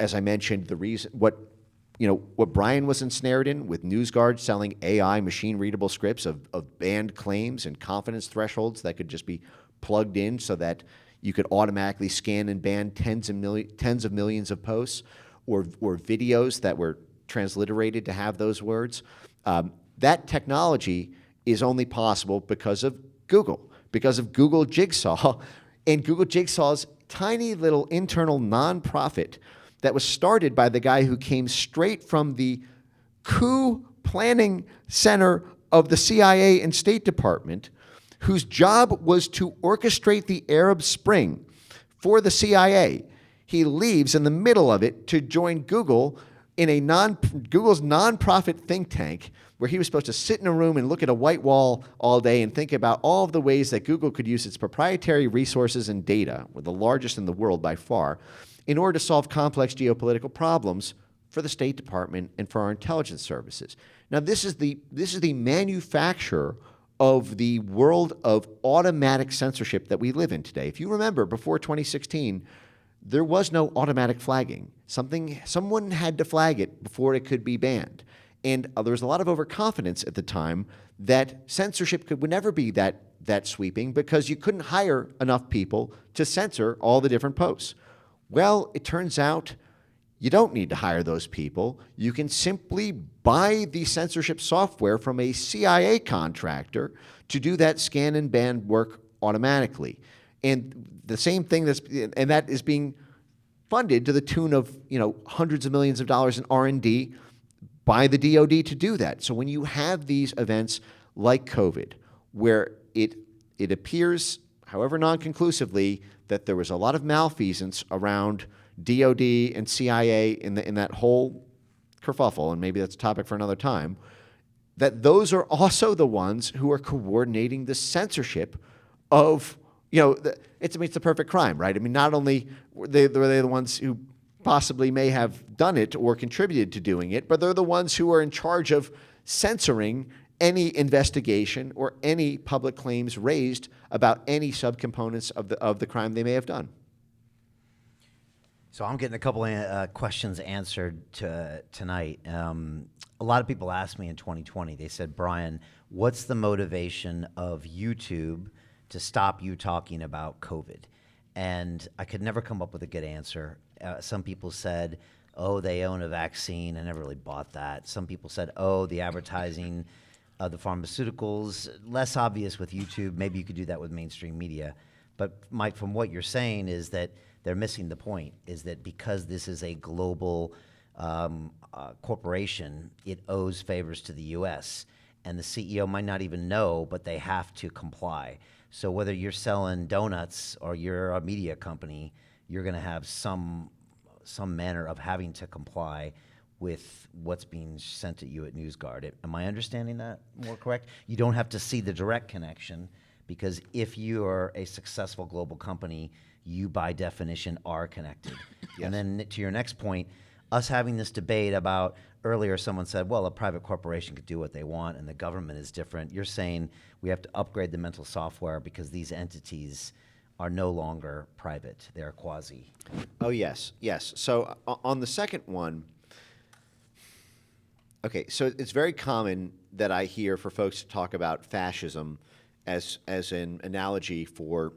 As I mentioned, what Brian was ensnared in with NewsGuard selling AI machine-readable scripts of banned claims and confidence thresholds that could just be plugged in so that you could automatically scan and ban tens of millions of posts or videos that were transliterated to have those words. That technology is only possible because of Google, because of Google Jigsaw and Google Jigsaw's tiny little internal nonprofit that was started by the guy who came straight from the coup planning center of the CIA and State Department, whose job was to orchestrate the Arab Spring for the CIA. He leaves in the middle of it to join Google in a Google's nonprofit think tank, where he was supposed to sit in a room and look at a white wall all day and think about all of the ways that Google could use its proprietary resources and data, we're the largest in the world by far, in order to solve complex geopolitical problems for the State Department and for our intelligence services. Now, this is the manufacture of the world of automatic censorship that we live in today. If you remember, before 2016, there was no automatic flagging. Someone had to flag it before it could be banned. And there was a lot of overconfidence at the time that censorship would never be that sweeping, because you couldn't hire enough people to censor all the different posts. Well, it turns out you don't need to hire those people. You can simply buy the censorship software from a CIA contractor to do that scan and ban work automatically. And the same thing that is being funded to the tune of hundreds of millions of dollars in R&D by the DoD to do that. So when you have these events like COVID, where it appears, however non-conclusively, that there was a lot of malfeasance around DoD and CIA in that whole kerfuffle, and maybe that's a topic for another time, that those are also the ones who are coordinating the censorship of, it's the perfect crime, right? I mean, not only were they the ones who possibly may have done it or contributed to doing it, but they're the ones who are in charge of censoring any investigation or any public claims raised about any subcomponents of the crime they may have done. So I'm getting a couple of questions answered tonight. A lot of people asked me in 2020, they said, Brian, what's the motivation of YouTube to stop you talking about COVID? And I could never come up with a good answer. Some people said, oh, they own a vaccine. I never really bought that. Some people said, oh, the advertising, the pharmaceuticals, less obvious with YouTube. Maybe you could do that with mainstream media. But Mike, from what you're saying is that they're missing the point, is that because this is a global corporation, it owes favors to the U.S. And the CEO might not even know, but they have to comply. So whether you're selling donuts or you're a media company, you're going to have some manner of having to comply with what's being sent at you at NewsGuard. Am I understanding that more correct? You don't have to see the direct connection, because if you are a successful global company, you by definition are connected. Yes. And then to your next point, us having this debate about, earlier someone said, well, a private corporation could do what they want and the government is different. You're saying we have to upgrade the mental software because these entities are no longer private. They're quasi. Oh, yes. So on the second one, okay, so it's very common that I hear for folks to talk about fascism as an analogy for,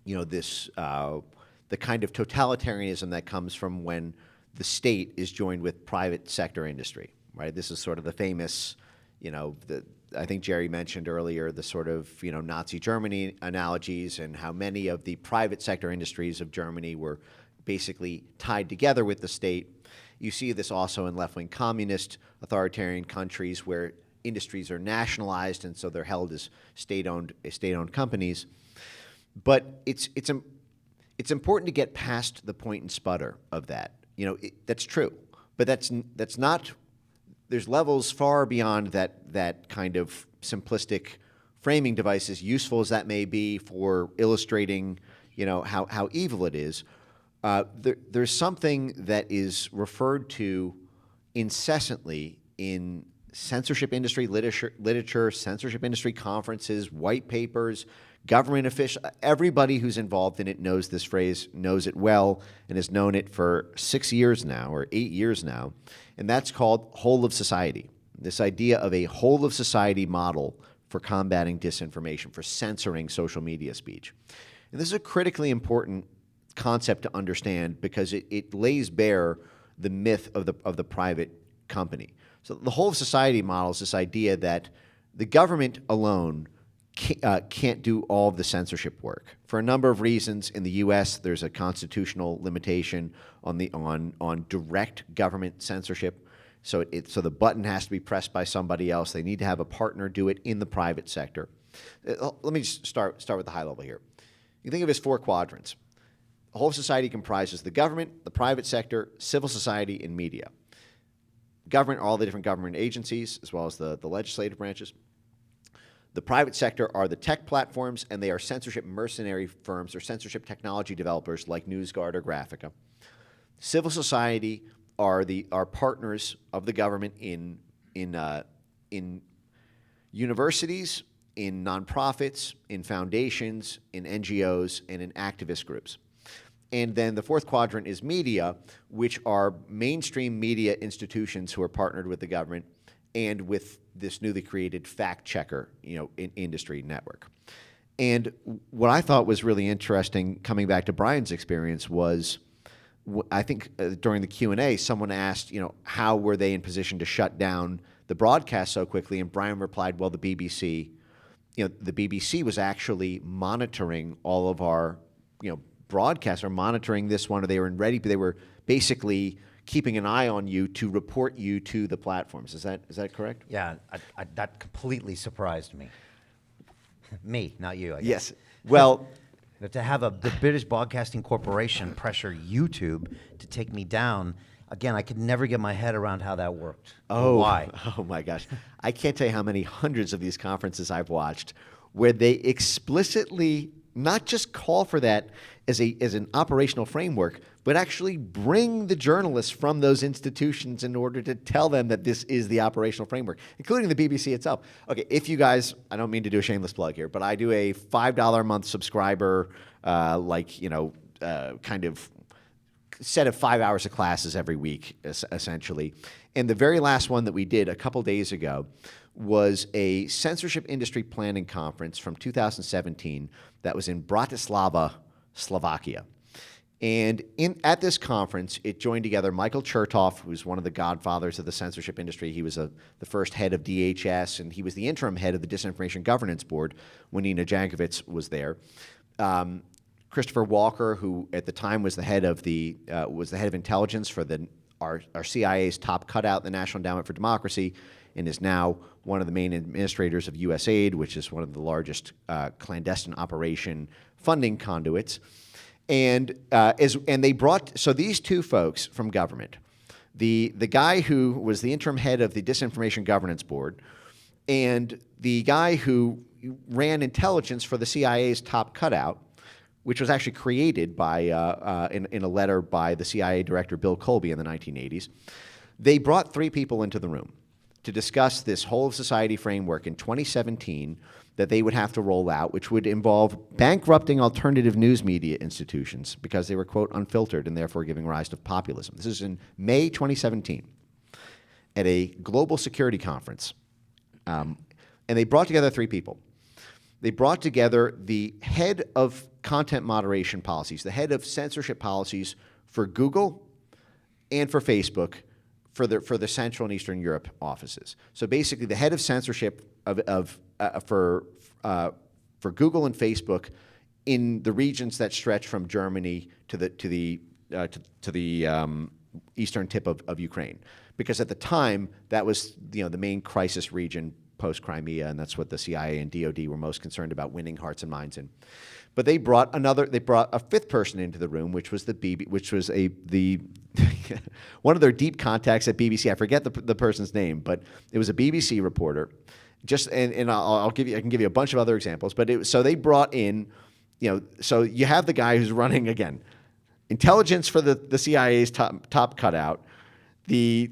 this the kind of totalitarianism that comes from when the state is joined with private sector industry, right? This is sort of the famous, I think Jerry mentioned earlier, the sort of, Nazi Germany analogies, and how many of the private sector industries of Germany were basically tied together with the state. You see this also in left-wing communist authoritarian countries where industries are nationalized, and so they're held as state-owned companies. But it's important to get past the point and sputter of that. That's true, but that's not. There's levels far beyond that kind of simplistic framing device, as useful as that may be for illustrating, how evil it is. There's something that is referred to incessantly in censorship industry literature, censorship industry conferences, white papers, government officials. Everybody who's involved in it knows this phrase, knows it well, and has known it for 6 years now or 8 years now, and that's called whole of society. This idea of a whole of society model for combating disinformation, for censoring social media speech. And this is a critically important concept to understand, because it lays bare the myth of the private company. So the whole of society model is this idea that the government alone can't do all of the censorship work for a number of reasons. In the U.S., there's a constitutional limitation on direct government censorship. So the button has to be pressed by somebody else. They need to have a partner do it in the private sector. Let me just start with the high level here. You think of it as 4 quadrants. The whole society comprises the government, the private sector, civil society, and media. Government, all the different government agencies, as well as the legislative branches. The private sector are the tech platforms, and they are censorship mercenary firms or censorship technology developers like NewsGuard or Graphica. Civil society are partners of the government in universities, in nonprofits, in foundations, in NGOs, and in activist groups. And then the 4th quadrant is media, which are mainstream media institutions who are partnered with the government and with this newly created fact checker, industry network. And what I thought was really interesting, coming back to Brian's experience, was I think during the Q&A, someone asked, how were they in position to shut down the broadcast so quickly? And Brian replied, well, the BBC was actually monitoring all of our, broadcasts, or monitoring this one, or they were basically keeping an eye on you to report you to the platforms. Is that correct? Yeah, that completely surprised me. Me, not you, I guess. Yes. Well, But to have the British Broadcasting Corporation pressure YouTube to take me down, again, I could never get my head around how that worked. oh, Why? oh my gosh. I can't tell you how many hundreds of these conferences I've watched where they explicitly not just call for that as an operational framework, but actually bring the journalists from those institutions in order to tell them that this is the operational framework, including the BBC itself. Okay, if you guys, I don't mean to do a shameless plug here, but I do a $5 a month subscriber, kind of set of 5 hours of classes every week, essentially. And the very last one that we did a couple days ago was a censorship industry planning conference from 2017 that was in Bratislava, Slovakia. And at this conference, it joined together Michael Chertoff, who's one of the godfathers of the censorship industry. He was the first head of DHS, and he was the interim head of the Disinformation Governance Board when Nina Jankovic was there. Christopher Walker, who at the time was the head of intelligence for our CIA's top cutout, the National Endowment for Democracy, and is now one of the main administrators of USAID, which is one of the largest clandestine operation funding conduits. And they brought, so these two folks from government, the guy who was the interim head of the Disinformation Governance Board, and the guy who ran intelligence for the CIA's top cutout, which was actually created by in a letter by the CIA director Bill Colby in the 1980s. They brought 3 people into the room to discuss this whole of society framework in 2017 that they would have to roll out, which would involve bankrupting alternative news media institutions because they were, quote, unfiltered and therefore giving rise to populism. This is in May 2017 at a global security conference. And they brought together 3 people. They brought together the head of content moderation policies, the head of censorship policies for Google and for Facebook for the Central and Eastern Europe offices. So basically, the head of censorship for Google and Facebook in the regions that stretch from Germany to the eastern tip of Ukraine, because at the time that was the main crisis region post-Crimea, and that's what the CIA and DoD were most concerned about, winning hearts and minds in. But they brought a 5th person into the room, which was one of their deep contacts at BBC. I forget the person's name, but it was a BBC reporter. And I can give you a bunch of other examples. But so they brought in, so you have the guy who's running again, intelligence for the CIA's top cutout, the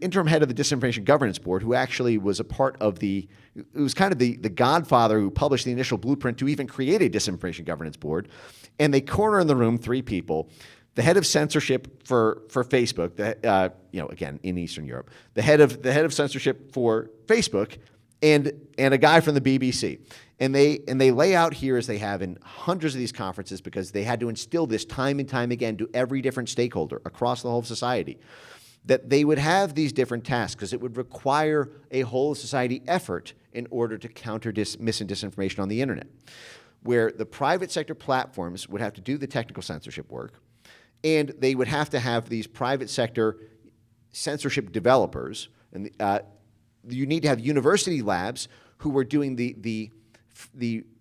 interim head of the Disinformation Governance Board, who actually was a part of it was kind of the godfather who published the initial blueprint to even create a Disinformation Governance Board, and they corner in the room 3 people: the head of censorship for Facebook, again in Eastern Europe, the head of censorship for Facebook, and a guy from the BBC. And they lay out here, as they have in hundreds of these conferences, because they had to instill this time and time again to every different stakeholder across the whole of society, that they would have these different tasks because it would require a whole society effort in order to counter mis and disinformation on the internet, where the private sector platforms would have to do the technical censorship work, and they would have to have these private sector censorship developers, and you need to have university labs who were doing the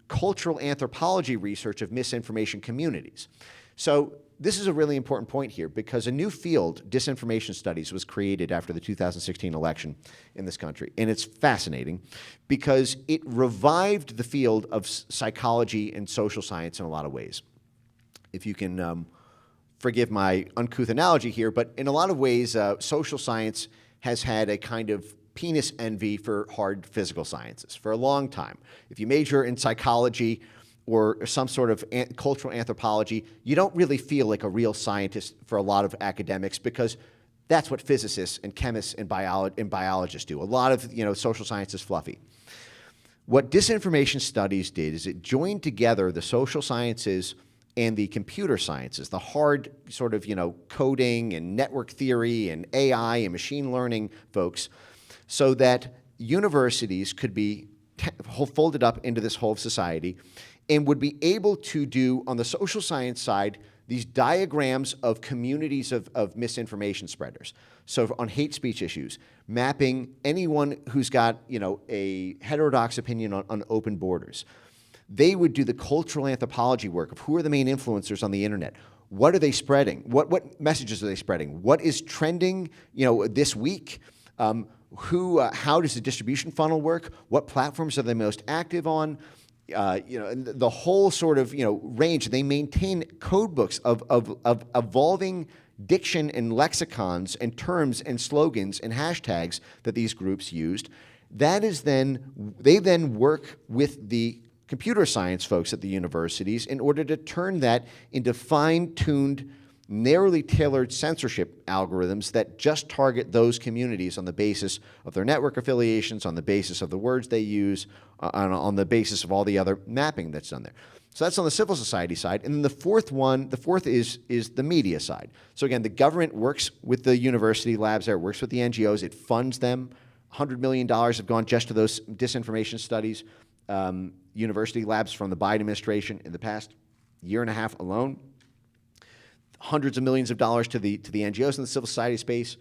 cultural anthropology research of misinformation communities. So this is a really important point here, because a new field, disinformation studies, was created after the 2016 election in this country. And it's fascinating because it revived the field of psychology and social science in a lot of ways. If you can forgive my uncouth analogy here, but in a lot of ways, social science has had a kind of penis envy for hard physical sciences for a long time. If you major in psychology or some sort of cultural anthropology, you don't really feel like a real scientist for a lot of academics, because that's what physicists and chemists and biologists do. A lot of social science is fluffy. What disinformation studies did is it joined together the social sciences and the computer sciences, the hard sort of coding and network theory and AI and machine learning folks, so that universities could be folded up into this whole society and would be able to do, on the social science side, these diagrams of communities of misinformation spreaders. So on hate speech issues, mapping anyone who's got a heterodox opinion on open borders. They would do the cultural anthropology work of who are the main influencers on the internet. What are they spreading? What messages are they spreading? What is trending this week? How does the distribution funnel work? What platforms are they most active on? And the whole sort of range. They maintain code books of evolving diction and lexicons and terms and slogans and hashtags that these groups used. That is they then work with the computer science folks at the universities in order to turn that into fine-tuned, narrowly tailored censorship algorithms that just target those communities on the basis of their network affiliations, on the basis of the words they use, on the basis of all the other mapping that's done there. So that's on the civil society side. And then the fourth is the media side. So again, the government works with the university labs there, works with the NGOs, it funds them. $100 million have gone just to those disinformation studies. University labs from the Biden administration in the past year and a half alone. Hundreds of millions of dollars to the NGOs in the civil society space.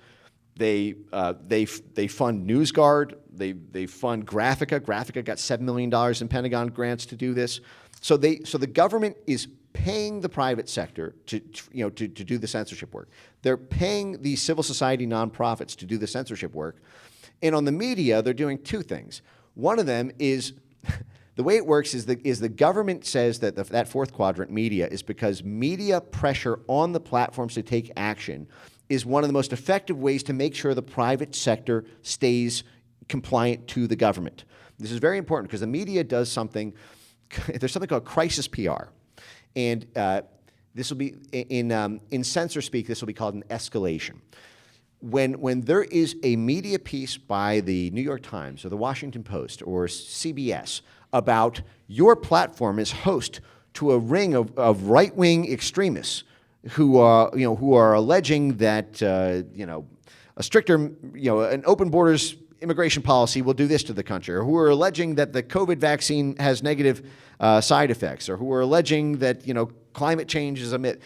They fund NewsGuard. They fund Graphica. Graphica got $7 million in Pentagon grants to do this. So the government is paying the private sector to do the censorship work. They're paying the civil society nonprofits to do the censorship work. And on the media, they're doing two things. One of them is the way it works is the government says that that fourth quadrant, media, is because media pressure on the platforms to take action is one of the most effective ways to make sure the private sector stays compliant to the government. This is very important because the media does something, there's something called crisis PR. And this will be, in censor speak, this will be called an escalation. When there is a media piece by the New York Times or the Washington Post or CBS about your platform is host to a ring of right-wing extremists who are alleging that a stricter an open borders immigration policy will do this to the country, or who are alleging that the COVID vaccine has negative side effects, or who are alleging that climate change is a myth.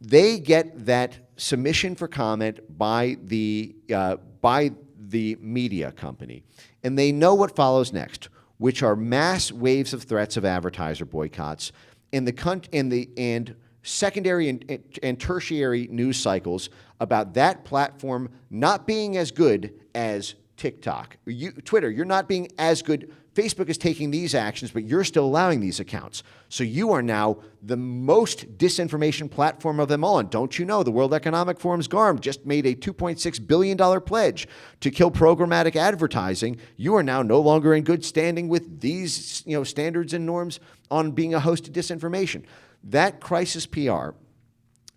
They get that submission for comment by the media company, and they know what follows next, which are mass waves of threats of advertiser boycotts, and secondary and tertiary news cycles about that platform not being as good as TikTok. Twitter, you're not being as good. Facebook is taking these actions, but you're still allowing these accounts. So you are now the most disinformation platform of them all. And don't you know, the World Economic Forum's GARM just made a $2.6 billion pledge to kill programmatic advertising. You are now no longer in good standing with these standards and norms on being a host of disinformation. That crisis PR,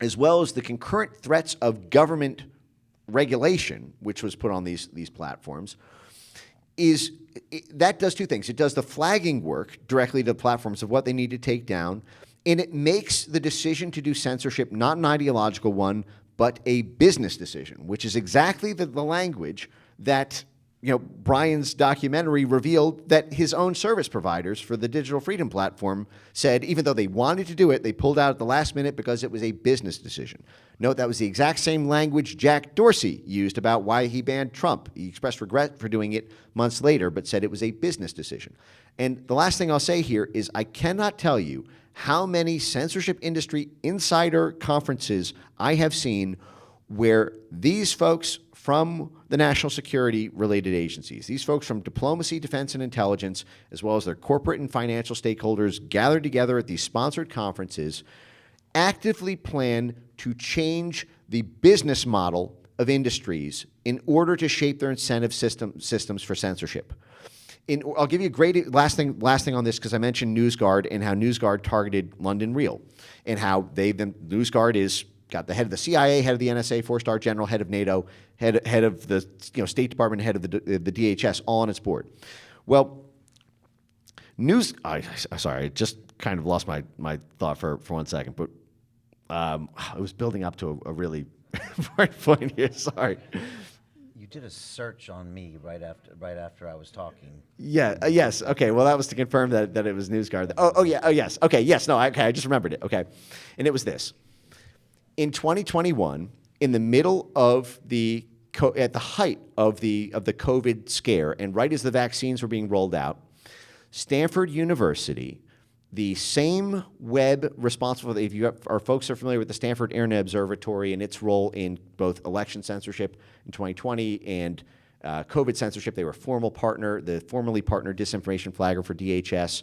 as well as the concurrent threats of government regulation, which was put on these platforms, that does two things. It does the flagging work directly to the platforms of what they need to take down, and it makes the decision to do censorship not an ideological one, but a business decision, which is exactly the language that Brian's documentary revealed that his own service providers for the Digital Freedom Platform said even though they wanted to do it, they pulled out at the last minute because it was a business decision. Note that was the exact same language Jack Dorsey used about why he banned Trump. He expressed regret for doing it months later, but said it was a business decision. And the last thing I'll say here is I cannot tell you how many censorship industry insider conferences I have seen where these folks from the national security related agencies, these folks from diplomacy, defense, and intelligence, as well as their corporate and financial stakeholders gathered together at these sponsored conferences, actively plan to change the business model of industries in order to shape their incentive systems for censorship. I'll give you a great last thing on this because I mentioned NewsGuard and how NewsGuard targeted London Real and how NewsGuard is got the head of the CIA, head of the NSA, four-star general, head of NATO, head of the State Department, head of the DHS, all on its board. Well, sorry, I just kind of lost my thought for 1 second, but I was building up to a really important point here. Sorry. You did a search on me right after I was talking. Yeah. Yes. Okay. Well, that was to confirm that it was NewsGuard. Oh yeah. Oh yes. Okay. Yes. No. Okay. I just remembered it. Okay. And it was this. In 2021, in the middle of at the height of the COVID scare, and right as the vaccines were being rolled out, Stanford University, the same web responsible, folks are familiar with the Stanford Internet Observatory and its role in both election censorship in 2020 and COVID censorship. They were a formerly partner disinformation flagger for DHS.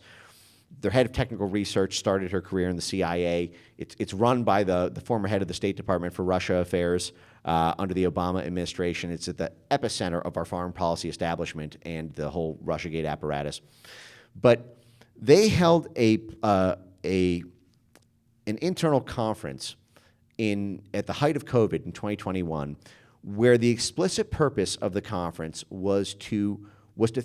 Their head of technical research started her career in the CIA. It's run by the former head of the State Department for Russia Affairs under the Obama administration. It's at the epicenter of our foreign policy establishment and the whole Russiagate apparatus. But they held an internal conference at the height of COVID in 2021, where the explicit purpose of the conference was to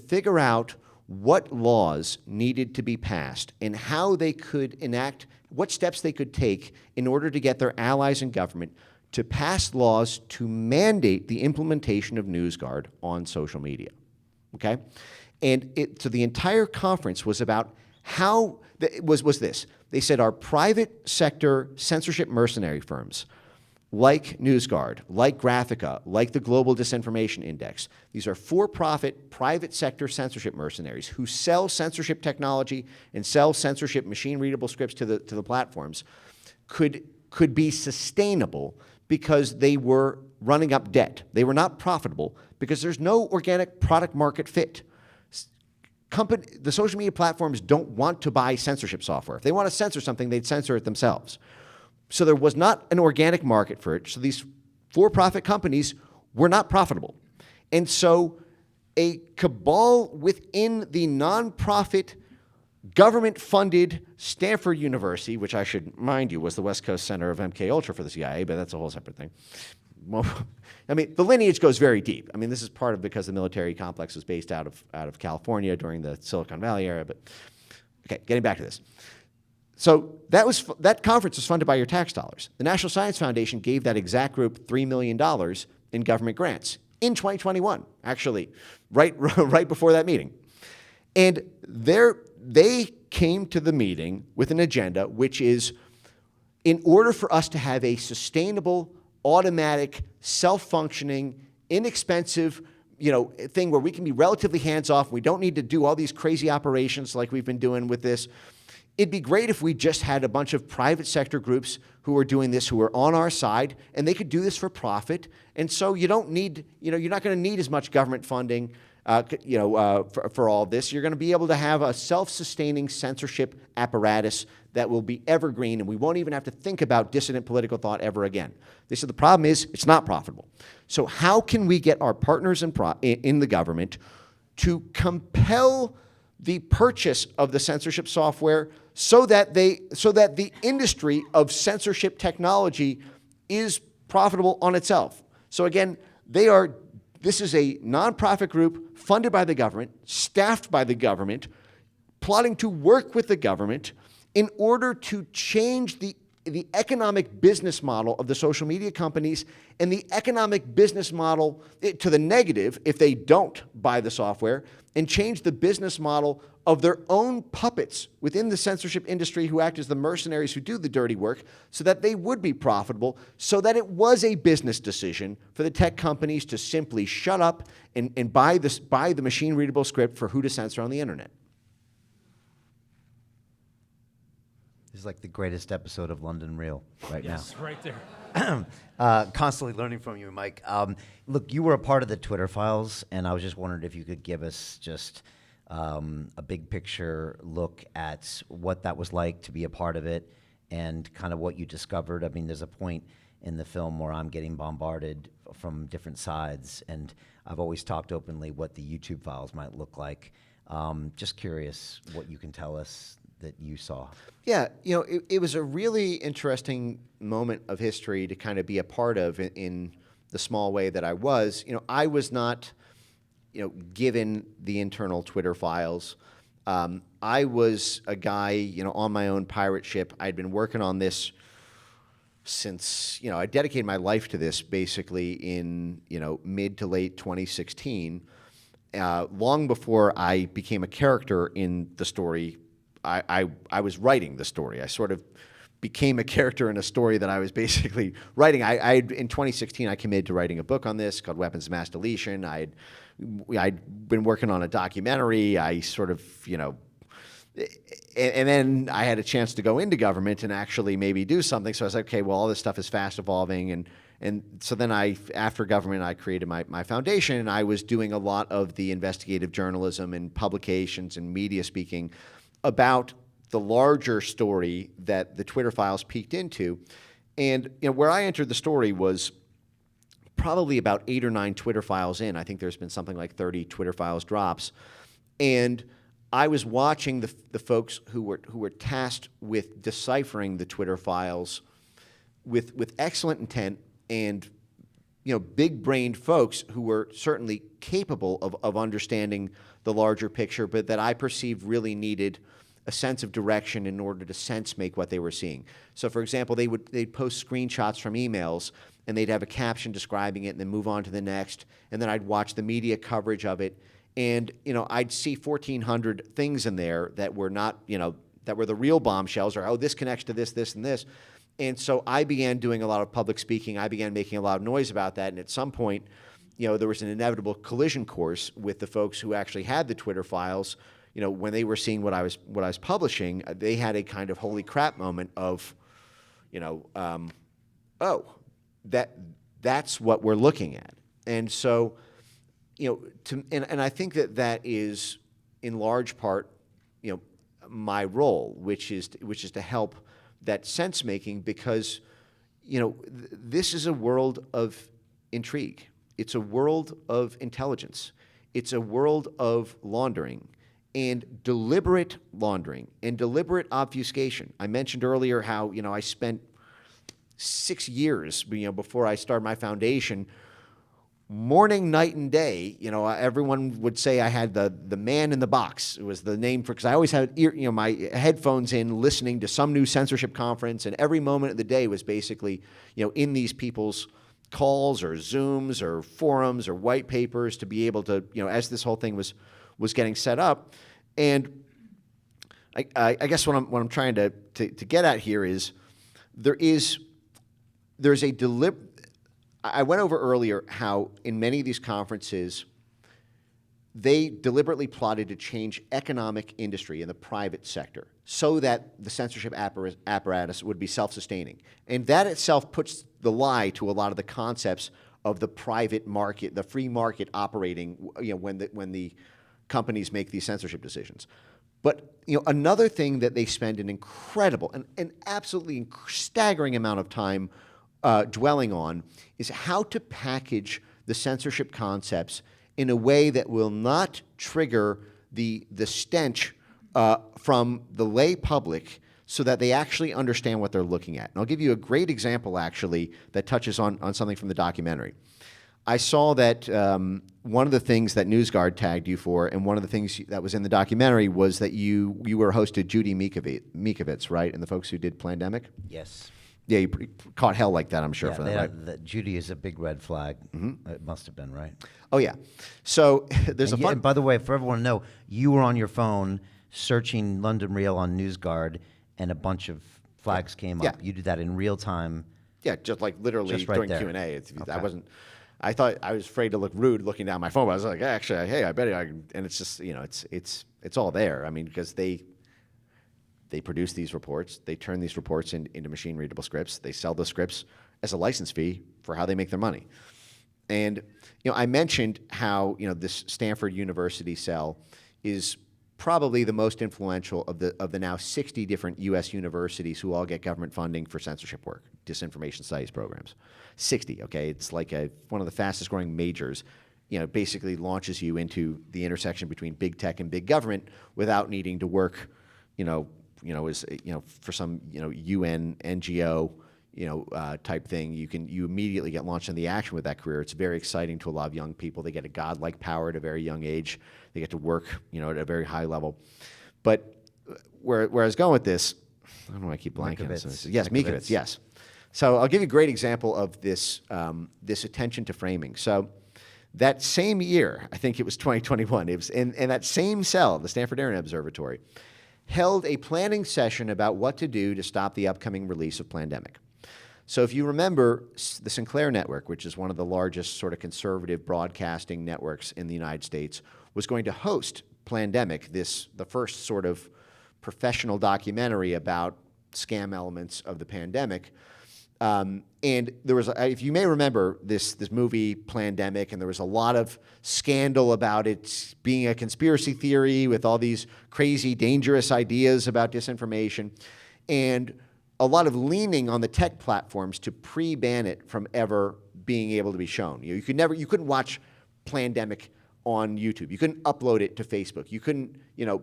figure out what laws needed to be passed and how they could enact, what steps they could take in order to get their allies in government to pass laws to mandate the implementation of NewsGuard on social media, okay? And so the entire conference was about how, was this. They said our private sector censorship mercenary firms, like NewsGuard, like Graphica, like the Global Disinformation Index. These are for-profit, private sector censorship mercenaries who sell censorship technology and sell censorship machine-readable scripts to the platforms, could be sustainable because they were running up debt. They were not profitable because there's no organic product-market fit. The social media platforms don't want to buy censorship software. If they want to censor something, they'd censor it themselves. So there was not an organic market for it. So these for-profit companies were not profitable. And so a cabal within the nonprofit, government-funded Stanford University, which I should mind you was the West Coast center of MKUltra for the CIA, but that's a whole separate thing. Well, I mean, the lineage goes very deep. I mean, this is part of because the military complex was based out of California during the Silicon Valley era. But okay, getting back to this. So that conference was funded by your tax dollars. The National Science Foundation gave that exact group $3 million in government grants in 2021, actually, right before that meeting. And they came to the meeting with an agenda, which is in order for us to have a sustainable, automatic, self-functioning, inexpensive, thing where we can be relatively hands-off, we don't need to do all these crazy operations like we've been doing with this. It'd be great if we just had a bunch of private sector groups who are doing this, who are on our side, and they could do this for profit. And so you don't need, you're not going to need as much government funding, for all of this. You're going to be able to have a self-sustaining censorship apparatus that will be evergreen, and we won't even have to think about dissident political thought ever again. They said the problem is it's not profitable. So how can we get our partners in the government to compel the purchase of the censorship software so that the industry of censorship technology is profitable on itself? So again, this is a nonprofit group funded by the government, staffed by the government, plotting to work with the government in order to change the the economic business model of the social media companies and the economic business model to the negative if they don't buy the software, and change the business model of their own puppets within the censorship industry who act as the mercenaries who do the dirty work so that they would be profitable, so that it was a business decision for the tech companies to simply shut up and buy the machine-readable script for who to censor on the internet. This is like the greatest episode of London Real right now. Yes, right there. Constantly learning from you, Mike. Look, you were a part of the Twitter files, and I was just wondering if you could give us just a big picture look at what that was like to be a part of it and kind of what you discovered. I mean, there's a point in the film where I'm getting bombarded from different sides, and I've always talked openly what the YouTube files might look like. Just curious what you can tell us that you saw. Yeah, it was a really interesting moment of history to kind of be a part of in the small way that I was. I was not, given the internal Twitter files. I was a guy, on my own pirate ship. I'd been working on this since, I dedicated my life to this basically in, mid to late 2016. Long before I became a character in the story, I was writing the story. I sort of became a character in a story that I was basically writing. In 2016, I committed to writing a book on this called Weapons of Mass Deletion. I'd been working on a documentary. I sort of, and then I had a chance to go into government and actually maybe do something. So I was like, okay, well, all this stuff is fast evolving. And so then after government, I created my foundation, and I was doing a lot of the investigative journalism and publications and media speaking about the larger story that the Twitter files peeked into. And where I entered the story was probably about 8 or 9 Twitter files in. I think there's been something like 30 Twitter files drops. And I was watching the folks who were tasked with deciphering the Twitter files with excellent intent, and big-brained folks who were certainly capable of understanding the larger picture, but that I perceived really needed a sense of direction in order to sense-make what they were seeing. So, for example, they'd post screenshots from emails, and they'd have a caption describing it, and then move on to the next, and then I'd watch the media coverage of it, and I'd see 1,400 things in there that were not, that were the real bombshells, or this connects to this, this, and this. And so I began doing a lot of public speaking. I began making a lot of noise about that, and at some point, there was an inevitable collision course with the folks who actually had the Twitter files. When they were seeing what I was publishing, they had a kind of holy crap moment of, that's what we're looking at. And so, and I think that is in large part, my role, which is to help that sense making, because, this is a world of intrigue. It's a world of intelligence. It's a world of laundering, and deliberate laundering and deliberate obfuscation. I mentioned earlier how, I spent 6 years, before I started my foundation, morning, night, and day. Everyone would say I had the man in the box. It was the name because I always had my headphones in, listening to some new censorship conference, and every moment of the day was basically, in these people's calls or Zooms or forums or white papers to be able to, as this whole thing was getting set up. And I guess what I'm trying to get at here is there's a I went over earlier how in many of these conferences they deliberately plotted to change economic industry in the private sector so that the censorship apparatus would be self-sustaining. And that itself puts the lie to a lot of the concepts of the private market, the free market operating, when the companies make these censorship decisions. But another thing that they spend an incredible, an absolutely staggering amount of time dwelling on is how to package the censorship concepts in a way that will not trigger the stench from the lay public, so that they actually understand what they're looking at. And I'll give you a great example, actually, that touches on something from the documentary. I saw that one of the things that NewsGuard tagged you for, and one of the things that was in the documentary, was that you were hosted Judy Mikovits, right? And the folks who did Plandemic? Yes. Yeah, you caught hell like that, I'm sure, Yeah, for that, right? Judy is a big red flag. It must have been, right? Oh, yeah. So there's And a fun... and by the way, for everyone to know, you were on your phone searching London Real on NewsGuard, and a bunch of flags came Yeah. up. You did that in real time. Yeah, just like literally Just right during there. Q&A. I Okay. wasn't... I thought I was afraid to look rude looking down my phone. But I was like, actually, hey, I bet I can... And it's just, it's all there. I mean, because they produce these reports. They turn these reports into machine-readable scripts. They sell those scripts as a license fee for how they make their money. And I mentioned how this Stanford University cell is probably the most influential of the now 60 different U.S. universities who all get government funding for censorship work, disinformation studies programs. 60, okay? It's like one of the fastest-growing majors. Basically launches you into the intersection between big tech and big government without needing to work, for some UN NGO type thing. You immediately get launched in the action with that career. It's very exciting to a lot of young people. They get a godlike power at a very young age. They get to work at a very high level. But where I was going with this, I don't know why I keep blanking on this. Yes, Mikovits, yes. So I'll give you a great example of this this attention to framing. So that same year, I think it was 2021, it was in that same cell, the Stanford Internet Observatory, held a planning session about what to do to stop the upcoming release of Plandemic. So if you remember, the Sinclair Network, which is one of the largest sort of conservative broadcasting networks in the United States, was going to host Plandemic, the first sort of professional documentary about scam elements of the pandemic. And there was, if you may remember, this movie Plandemic, and there was a lot of scandal about it being a conspiracy theory with all these crazy, dangerous ideas about disinformation, and a lot of leaning on the tech platforms to pre-ban it from ever being able to be shown. You couldn't watch Plandemic on YouTube. You couldn't upload it to Facebook. You couldn't,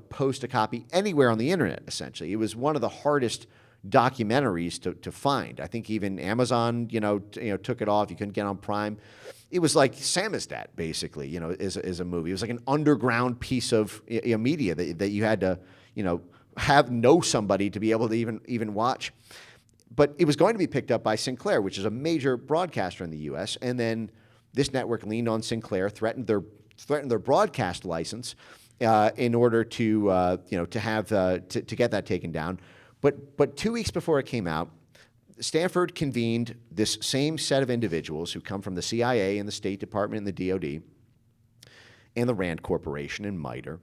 post a copy anywhere on the internet. Essentially, it was one of the hardest documentaries to find. I think even Amazon, took it off. You couldn't get on Prime. It was like Samizdat, basically, is a movie. It was like an underground piece of media that you had to, know somebody to be able to even watch. But it was going to be picked up by Sinclair, which is a major broadcaster in the U.S. And then this network leaned on Sinclair, threatened their broadcast license in order to get that taken down. But 2 weeks before it came out, Stanford convened this same set of individuals who come from the CIA and the State Department and the DOD and the Rand Corporation and MITRE,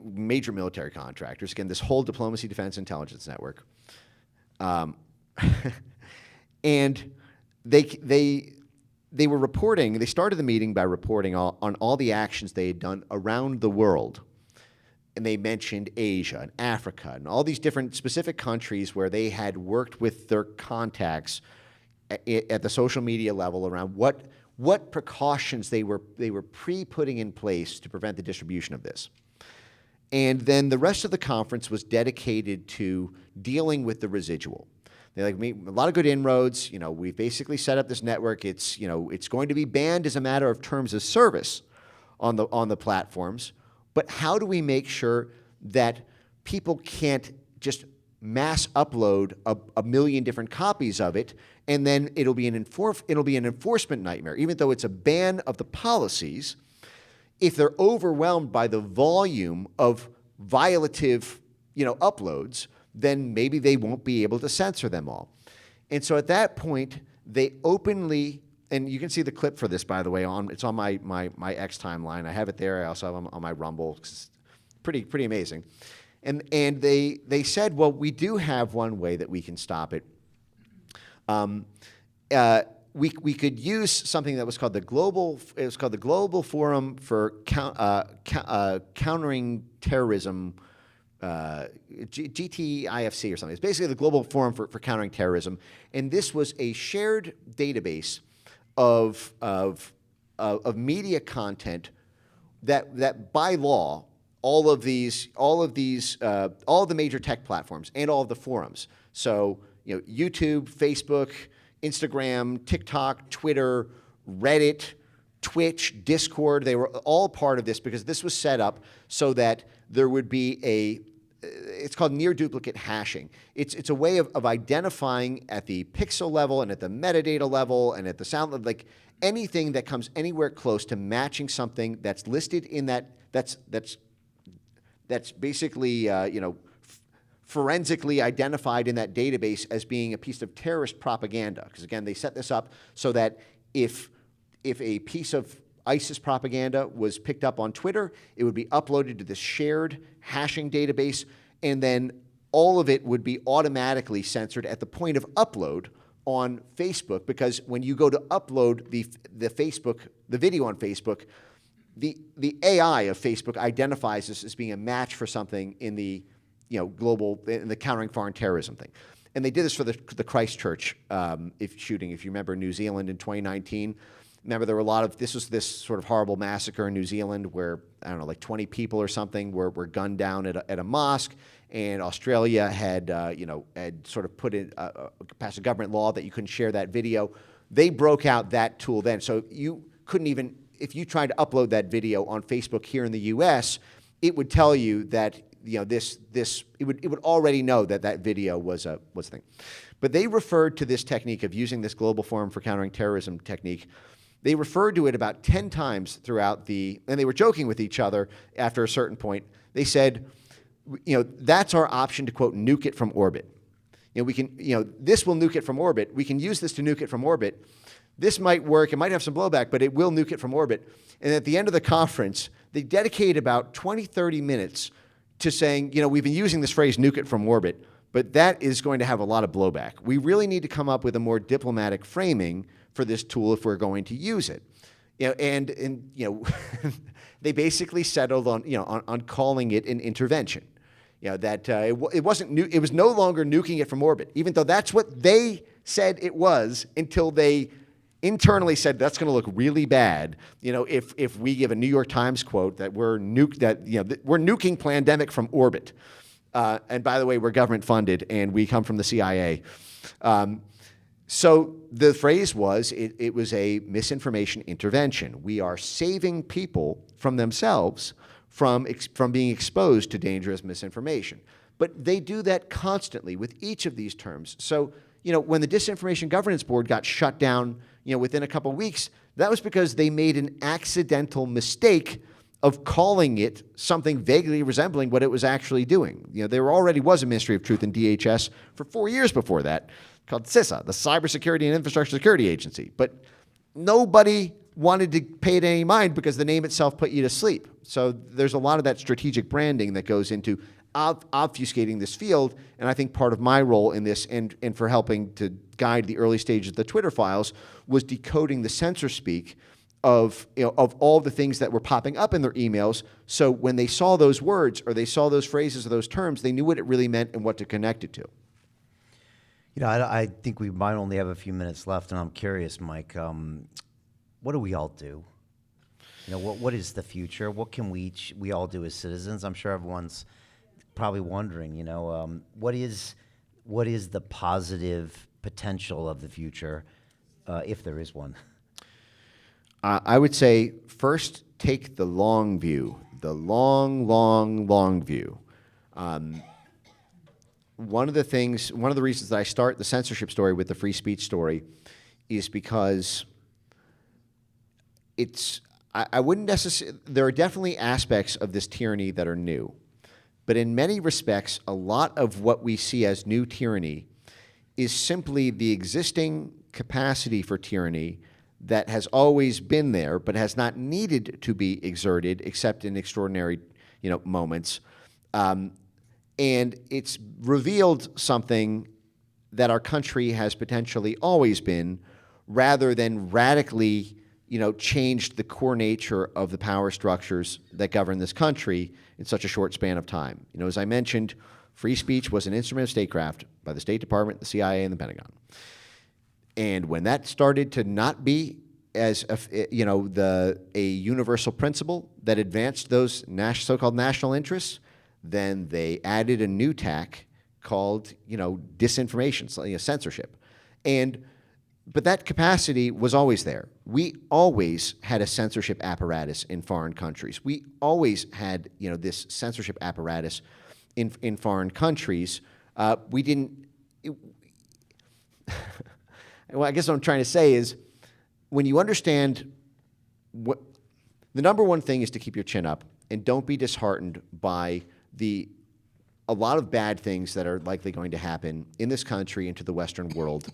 major military contractors. Again, this whole diplomacy, defense, intelligence network. And they were reporting, they started the meeting by reporting on all the actions they had done around the world. And they mentioned Asia and Africa and all these different specific countries where they had worked with their contacts at the social media level around what precautions they were putting in place to prevent the distribution of this. And then the rest of the conference was dedicated to dealing with the residual. They made a lot of good inroads. We've basically set up this network. It's going to be banned as a matter of terms of service on the platforms. But how do we make sure that people can't just mass upload a million different copies of it, and then it'll be an enforcement nightmare, even though it's a ban of the policies. If they're overwhelmed by the volume of violative, uploads, then maybe they won't be able to censor them all. And so at that point, they openly, and you can see the clip for this, by the way, it's on my X timeline. I have it there. I also have it on my Rumble. It's pretty amazing. And they said, well, we do have one way that we can stop it. We could use something that was called the Global Forum for Countering Terrorism, GTIFC or something. It's basically the Global Forum for Countering Terrorism, and this was a shared database of media content that by law all of the major tech platforms and all of the forums. So YouTube, Facebook, Instagram, TikTok, Twitter, Reddit, Twitch, Discord, they were all part of this because this was set up so that there would be it's called near duplicate hashing. It's a way of identifying at the pixel level and at the metadata level and at the sound level, like anything that comes anywhere close to matching something that's listed in that's basically forensically identified in that database as being a piece of terrorist propaganda. Because again, they set this up so that if a piece of ISIS propaganda was picked up on Twitter, it would be uploaded to this shared hashing database, and then all of it would be automatically censored at the point of upload on Facebook, because when you go to upload the video on Facebook, the AI of Facebook identifies this as being a match for something in the in the countering foreign terrorism thing. And they did this for the Christchurch shooting, if you remember, New Zealand in 2019. Remember, there were this sort of horrible massacre in New Zealand where, I don't know, like 20 people or something were gunned down at a mosque, and Australia had sort of passed a government law that you couldn't share that video. They broke out that tool then. So you couldn't even, if you tried to upload that video on Facebook here in the US, it would tell you that, it would already know that video was a thing. But they referred to this technique of using this Global Forum for Countering Terrorism technique. They referred to it about 10 times throughout and they were joking with each other after a certain point. They said, that's our option to, quote, nuke it from orbit. We can, this will nuke it from orbit. We can use this to nuke it from orbit. This might work. It might have some blowback, but it will nuke it from orbit. And at the end of the conference, they dedicated about 20, 30 minutes to saying, we've been using this phrase, nuke it from orbit, but that is going to have a lot of blowback. We really need to come up with a more diplomatic framing for this tool if we're going to use it. They basically settled on calling it an intervention. It was no longer nuking it from orbit, even though that's what they said it was, until they internally said that's going to look really bad. If we give a New York Times quote that we're nuking pandemic from orbit. And by the way, we're government funded and we come from the CIA. So the phrase was, it was a misinformation intervention. We are saving people from themselves from being exposed to dangerous misinformation. But they do that constantly with each of these terms. So, when the Disinformation Governance Board got shut down, within a couple of weeks, that was because they made an accidental mistake of calling it something vaguely resembling what it was actually doing. There already was a Ministry of Truth in DHS for 4 years before that, called CISA, the Cybersecurity and Infrastructure Security Agency. But nobody wanted to pay it any mind because the name itself put you to sleep. So there's a lot of that strategic branding that goes into obfuscating this field. And I think part of my role in this and for helping to guide the early stages of the Twitter files was decoding the censor speak of all the things that were popping up in their emails. So when they saw those words or they saw those phrases or those terms, they knew what it really meant and what to connect it to. I think we might only have a few minutes left, and I'm curious, Mike, what do we all do? What is the future? What can we all do as citizens? I'm sure everyone's probably wondering, what is the positive potential of the future, if there is one? I would say first take the long view, the long view. One of the reasons that I start the censorship story with the free speech story is because I wouldn't necessarily, there are definitely aspects of this tyranny that are new, but in many respects, a lot of what we see as new tyranny is simply the existing capacity for tyranny that has always been there, but has not needed to be exerted except in extraordinary, moments. And it's revealed something that our country has potentially always been, rather than radically, changed the core nature of the power structures that govern this country in such a short span of time. As I mentioned, free speech was an instrument of statecraft by the State Department, the CIA, and the Pentagon. And when that started to not be as a universal principle that advanced those so-called national interests, then they added a new tack called, disinformation, censorship. And, But that capacity was always there. We always had a censorship apparatus in foreign countries. We always had, this censorship apparatus in foreign countries. We didn't. Well, I guess what I'm trying to say is, when you understand what the number one thing is, to keep your chin up and don't be disheartened by a lot of bad things that are likely going to happen in this country and to the Western world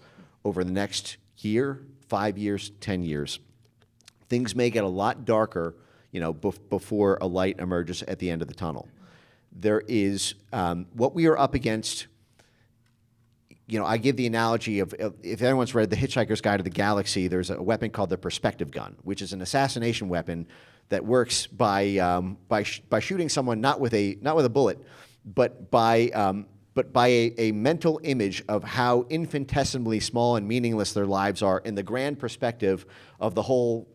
over the next year, 5 years, 10 years. Things may get a lot darker, before a light emerges at the end of the tunnel. There is what we are up against. I give the analogy of, if anyone's read The Hitchhiker's Guide to the Galaxy, there's a weapon called the perspective gun, which is an assassination weapon that works by shooting someone not with a bullet, but by a mental image of how infinitesimally small and meaningless their lives are in the grand perspective of the whole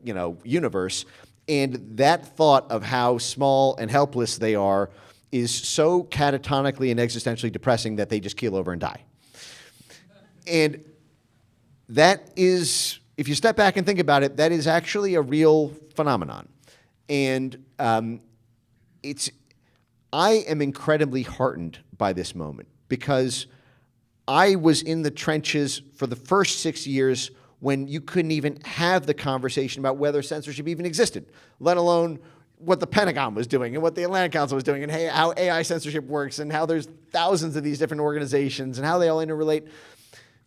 universe. And that thought of how small and helpless they are is so catatonically and existentially depressing that they just keel over and die. And that is, if you step back and think about it, that is actually a real phenomenon. And I am incredibly heartened by this moment, because I was in the trenches for the first 6 years when you couldn't even have the conversation about whether censorship even existed, let alone what the Pentagon was doing and what the Atlantic Council was doing and how AI censorship works and how there's thousands of these different organizations and how they all interrelate.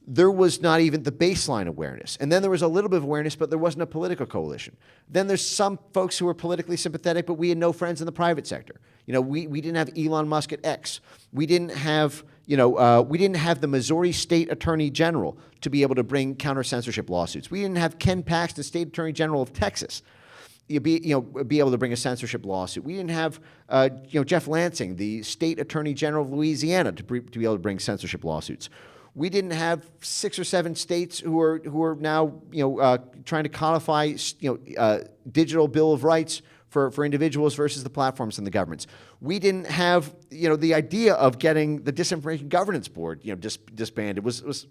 There was not even the baseline awareness. And then there was a little bit of awareness, but there wasn't a political coalition. Then there's some folks who were politically sympathetic, but we had no friends in the private sector. We didn't have Elon Musk at X. We didn't have, the Missouri State Attorney General to be able to bring counter-censorship lawsuits. We didn't have Ken Paxton, State Attorney General of Texas, be able to bring a censorship lawsuit. We didn't have, Jeff Lansing, the State Attorney General of Louisiana, to be able to bring censorship lawsuits. We didn't have 6 or 7 states who are now trying to codify digital Bill of Rights for individuals versus the platforms and the governments. We didn't have the idea of getting the Disinformation Governance Board disbanded was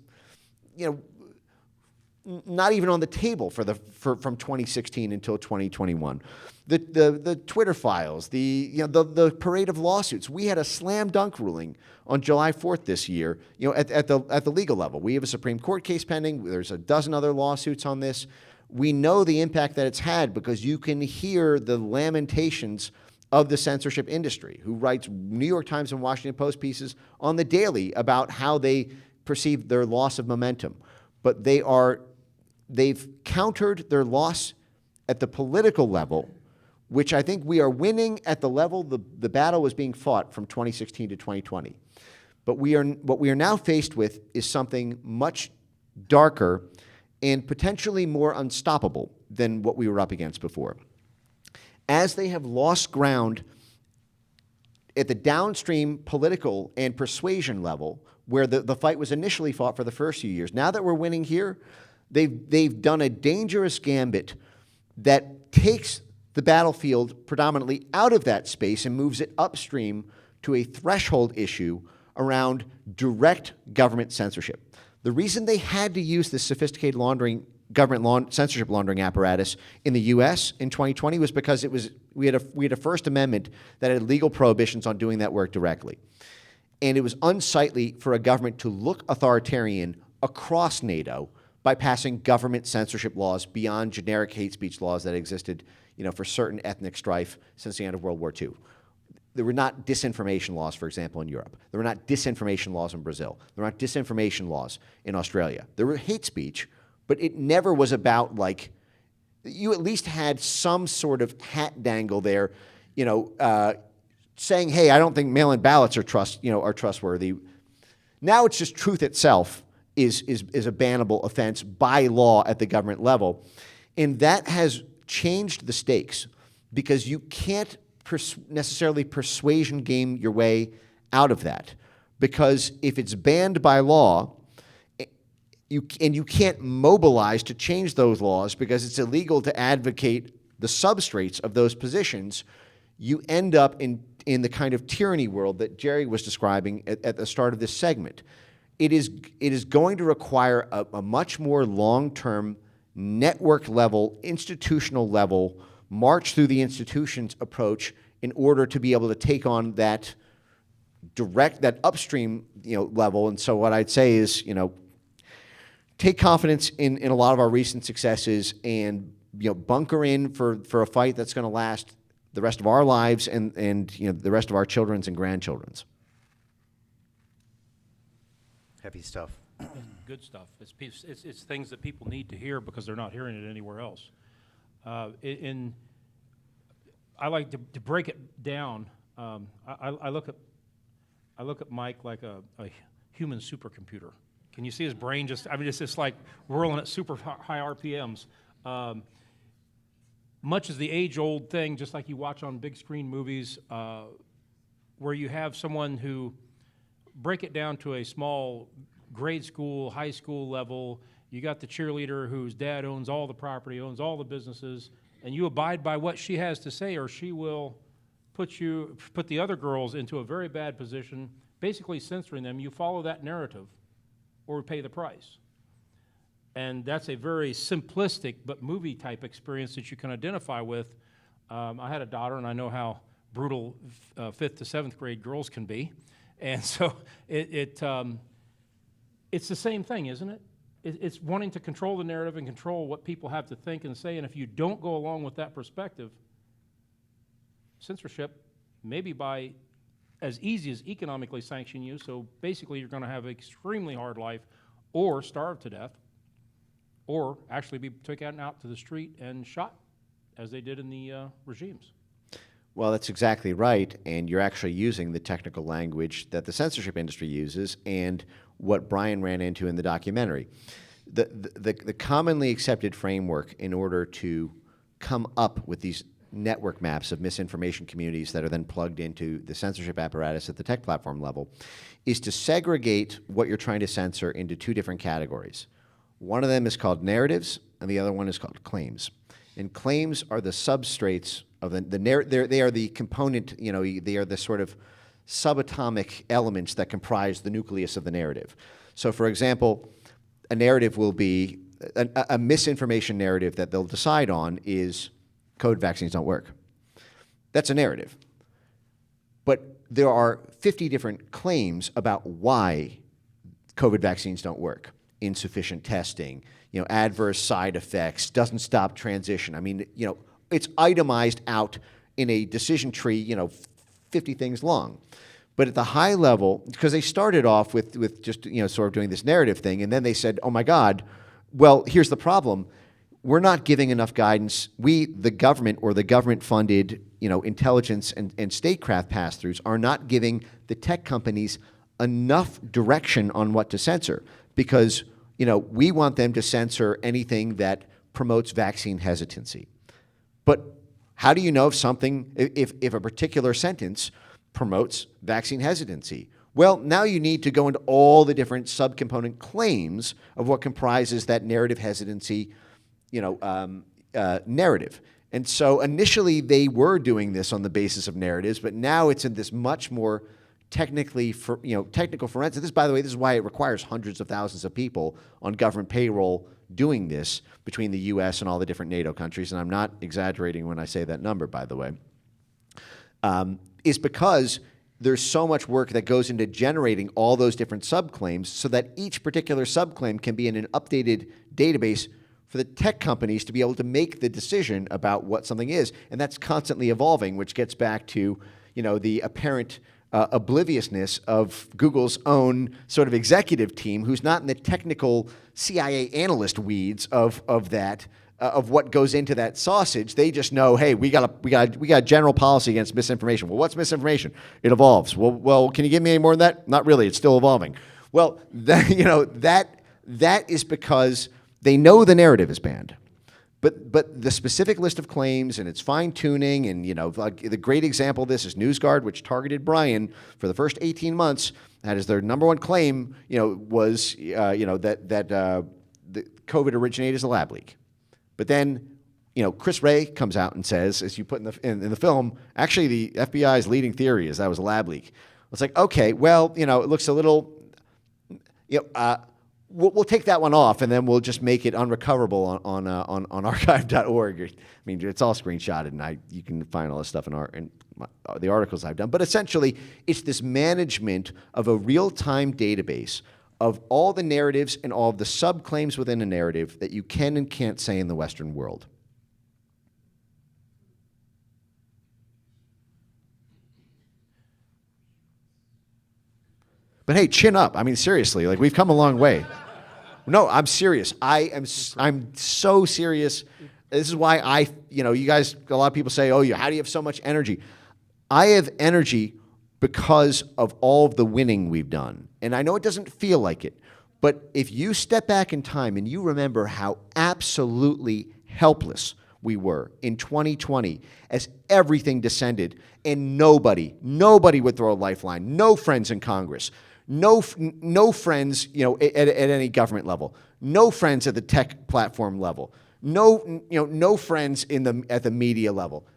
not even on the table from 2016 until 2021. The Twitter files, the parade of lawsuits. We had a slam dunk ruling on July 4th this year, at the legal level. We have a Supreme Court case pending. There's a dozen other lawsuits on this. We know the impact that it's had because you can hear the lamentations of the censorship industry, who writes New York Times and Washington Post pieces on the daily about how they perceive their loss of momentum. But they've countered their loss at the political level, which I think we are winning at the level the battle was being fought from 2016 to 2020. But what we are now faced with is something much darker and potentially more unstoppable than what we were up against before. As they have lost ground at the downstream political and persuasion level, where the fight was initially fought for the first few years, now that we're winning here, they've done a dangerous gambit that takes the battlefield predominantly out of that space and moves it upstream to a threshold issue around direct government censorship. The reason they had to use this sophisticated government censorship laundering apparatus in the U.S. in 2020 was because we had a First Amendment that had legal prohibitions on doing that work directly. And it was unsightly for a government to look authoritarian across NATO by passing government censorship laws beyond generic hate speech laws that existed, for certain ethnic strife since the end of World War II. There were not disinformation laws, for example, in Europe. There were not disinformation laws in Brazil. There were not disinformation laws in Australia. There were hate speech, but it never was about, you at least had some sort of hat dangle there, saying, hey, I don't think mail-in ballots are trustworthy. Now it's just truth itself is a bannable offense by law at the government level. And that has changed the stakes because you can't necessarily persuasion game your way out of that. Because if it's banned by law, you can't mobilize to change those laws because it's illegal to advocate the substrates of those positions, you end up in the kind of tyranny world that Jerry was describing at the start of this segment. it is going to require a much more long-term, network level, institutional level, march through the institutions approach in order to be able to take on that that upstream, level. And so what I'd say is, take confidence in a lot of our recent successes and, bunker in for a fight that's going to last the rest of our lives and the rest of our children's and grandchildren's. Heavy stuff. Good stuff. It's things that people need to hear because they're not hearing it anywhere else. I like to break it down. I look at Mike like a human supercomputer. Can you see his brain it's just like whirling at super high RPMs. Much as the age-old thing, just like you watch on big screen movies, where you have someone who break it down to a small grade school, high school level. You got the cheerleader whose dad owns all the property, owns all the businesses, and you abide by what she has to say, or she will put the other girls into a very bad position, basically censoring them. You follow that narrative, or pay the price. And that's a very simplistic but movie-type experience that you can identify with. I had a daughter, and I know how brutal 5th to 7th grade girls can be. And so it's the same thing, isn't it? It's wanting to control the narrative and control what people have to think and say. And if you don't go along with that perspective, censorship, maybe by as easy as economically sanction you, so basically you're going to have an extremely hard life or starve to death or actually be taken out to the street and shot as they did in the regimes. Well, that's exactly right, and you're actually using the technical language that the censorship industry uses and what Brian ran into in the documentary. The commonly accepted framework in order to come up with these network maps of misinformation communities that are then plugged into the censorship apparatus at the tech platform level is to segregate what you're trying to censor into two different categories. One of them is called narratives, and the other one is called claims. And claims are the substrates of they are the component, they are the sort of subatomic elements that comprise the nucleus of the narrative. So, for example, a narrative will be, a misinformation narrative that they'll decide on is COVID vaccines don't work. That's a narrative. But there are 50 different claims about why COVID vaccines don't work. Insufficient testing, adverse side effects, doesn't stop transition. I mean, it's itemized out in a decision tree, 50 things long. But at the high level, because they started off with just, sort of doing this narrative thing, and then they said, oh my God, well, here's the problem. We're not giving enough guidance. We, the government or the government-funded, intelligence and statecraft pass-throughs are not giving the tech companies enough direction on what to censor because, we want them to censor anything that promotes vaccine hesitancy. But how do you know if a particular sentence promotes vaccine hesitancy? Well, now you need to go into all the different subcomponent claims of what comprises that narrative hesitancy, narrative. And so initially they were doing this on the basis of narratives, but now it's in this much more technical forensic. This, by the way, this is why it requires hundreds of thousands of people on government payroll doing this between the U.S. and all the different NATO countries, and I'm not exaggerating when I say that number, by the way, is because there's so much work that goes into generating all those different subclaims so that each particular subclaim can be in an updated database for the tech companies to be able to make the decision about what something is. And that's constantly evolving, which gets back to, the apparent obliviousness of Google's own sort of executive team, who's not in the technical CIA analyst weeds of what goes into that sausage. They just know, hey, we got a general policy against misinformation. Well, what's misinformation? It evolves. Well, can you give me any more than that? Not really. It's still evolving. Well, that is because they know the narrative is banned. But the specific list of claims and its fine-tuning and, like the great example of this is NewsGuard, which targeted Brian for the first 18 months. That is their number one claim, was, that the COVID originated as a lab leak. But then, Chris Wray comes out and says, as you put in the film, actually the FBI's leading theory is that was a lab leak. It's like, okay, well, it looks a little, We'll take that one off, and then we'll just make it unrecoverable on archive.org. I mean, it's all screenshotted, and you can find all this stuff in the articles I've done. But essentially, it's this management of a real-time database of all the narratives and all of the sub-claims within a narrative that you can and can't say in the Western world. But hey, chin up. I mean, seriously, like, we've come a long way. No, I'm serious. I'm so serious. This is why you guys, a lot of people say, oh, how do you have so much energy? I have energy because of all of the winning we've done. And I know it doesn't feel like it, but if you step back in time and you remember how absolutely helpless we were in 2020 as everything descended and nobody would throw a lifeline, no friends in Congress, no friends, at any government level, no friends at the tech platform level, no friends at the media level.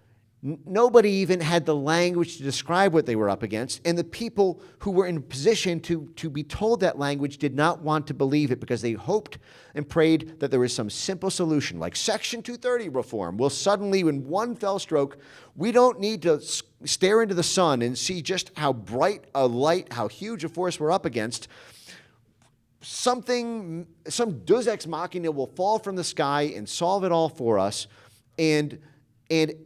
Nobody even had the language to describe what they were up against, and the people who were in a position to be told that language did not want to believe it because they hoped and prayed that there was some simple solution, like Section 230 reform. Will suddenly, in one fell stroke, we don't need to stare into the sun and see just how bright a light, how huge a force we're up against. Some Deus Ex Machina will fall from the sky and solve it all for us, and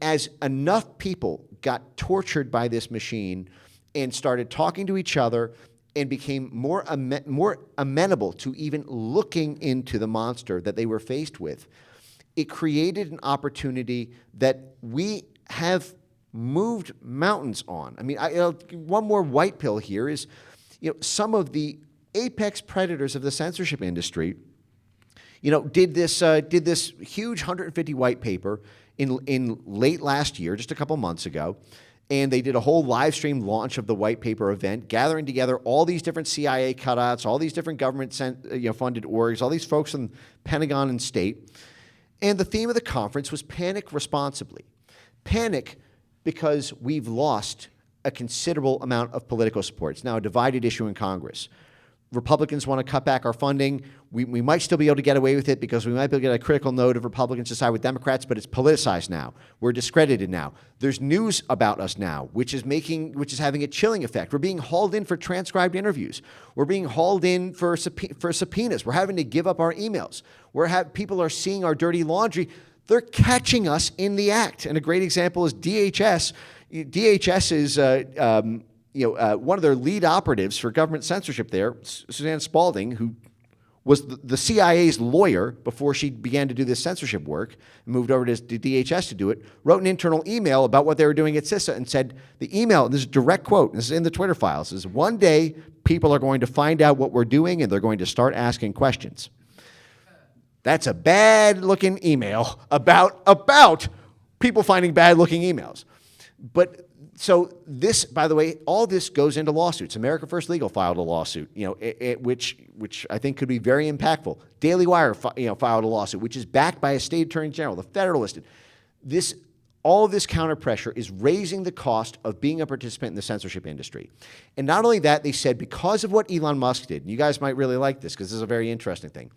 as enough people got tortured by this machine and started talking to each other and became more amenable to even looking into the monster that they were faced with, it created an opportunity that we have moved mountains on. I mean, one more white pill here is, some of the apex predators of the censorship industry, did this huge 150 white paper in late last year, just a couple months ago, and they did a whole live stream launch of the white paper event, gathering together all these different CIA cutouts, all these different government funded orgs, all these folks from Pentagon and state. And the theme of the conference was Panic Responsibly. Panic because we've lost a considerable amount of political support. It's now a divided issue in Congress. Republicans want to cut back our funding. We might still be able to get away with it because we might be able to get a critical note of Republicans to side with Democrats, but it's politicized now. We're discredited now. There's news about us now, which is having a chilling effect. We're being hauled in for transcribed interviews. We're being hauled in for subpoenas. We're having to give up our emails. People are seeing our dirty laundry. They're catching us in the act. And a great example is DHS. DHS is one of their lead operatives for government censorship there, Suzanne Spalding, who was the CIA's lawyer before she began to do this censorship work, and moved over to DHS to do it, wrote an internal email about what they were doing at CISA and said, the email, and this is a direct quote, this is in the Twitter files, is one day people are going to find out what we're doing and they're going to start asking questions. That's a bad-looking email about people finding bad-looking emails. But so this, by the way, all this goes into lawsuits. America First Legal filed a lawsuit, which I think could be very impactful. Daily Wire, filed a lawsuit, which is backed by a state attorney general, the Federalist. All of this counter pressure is raising the cost of being a participant in the censorship industry. And not only that, they said because of what Elon Musk did, and you guys might really like this because this is a very interesting thing.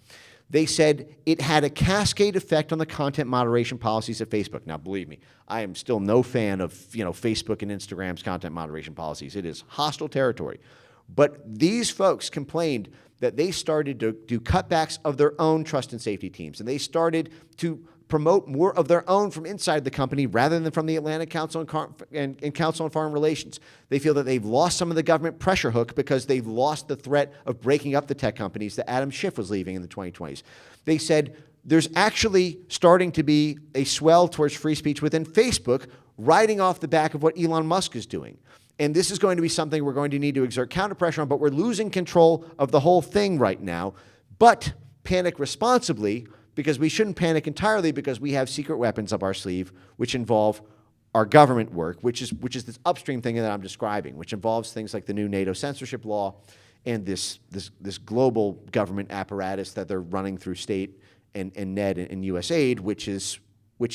They said it had a cascade effect on the content moderation policies at Facebook. Now, believe me, I am still no fan of Facebook and Instagram's content moderation policies. It is hostile territory. But these folks complained that they started to do cutbacks of their own trust and safety teams, and they started to promote more of their own from inside the company rather than from the Atlantic Council and Council on Foreign Relations. They feel that they've lost some of the government pressure hook because they've lost the threat of breaking up the tech companies that Adam Schiff was leaving in the 2020s. They said there's actually starting to be a swell towards free speech within Facebook, riding off the back of what Elon Musk is doing. And this is going to be something we're going to need to exert counter pressure on, but we're losing control of the whole thing right now. But panic responsibly, because we shouldn't panic entirely because we have secret weapons up our sleeve, which involve our government work, which is this upstream thing that I'm describing, which involves things like the new NATO censorship law and this global government apparatus that they're running through state and NED and USAID, which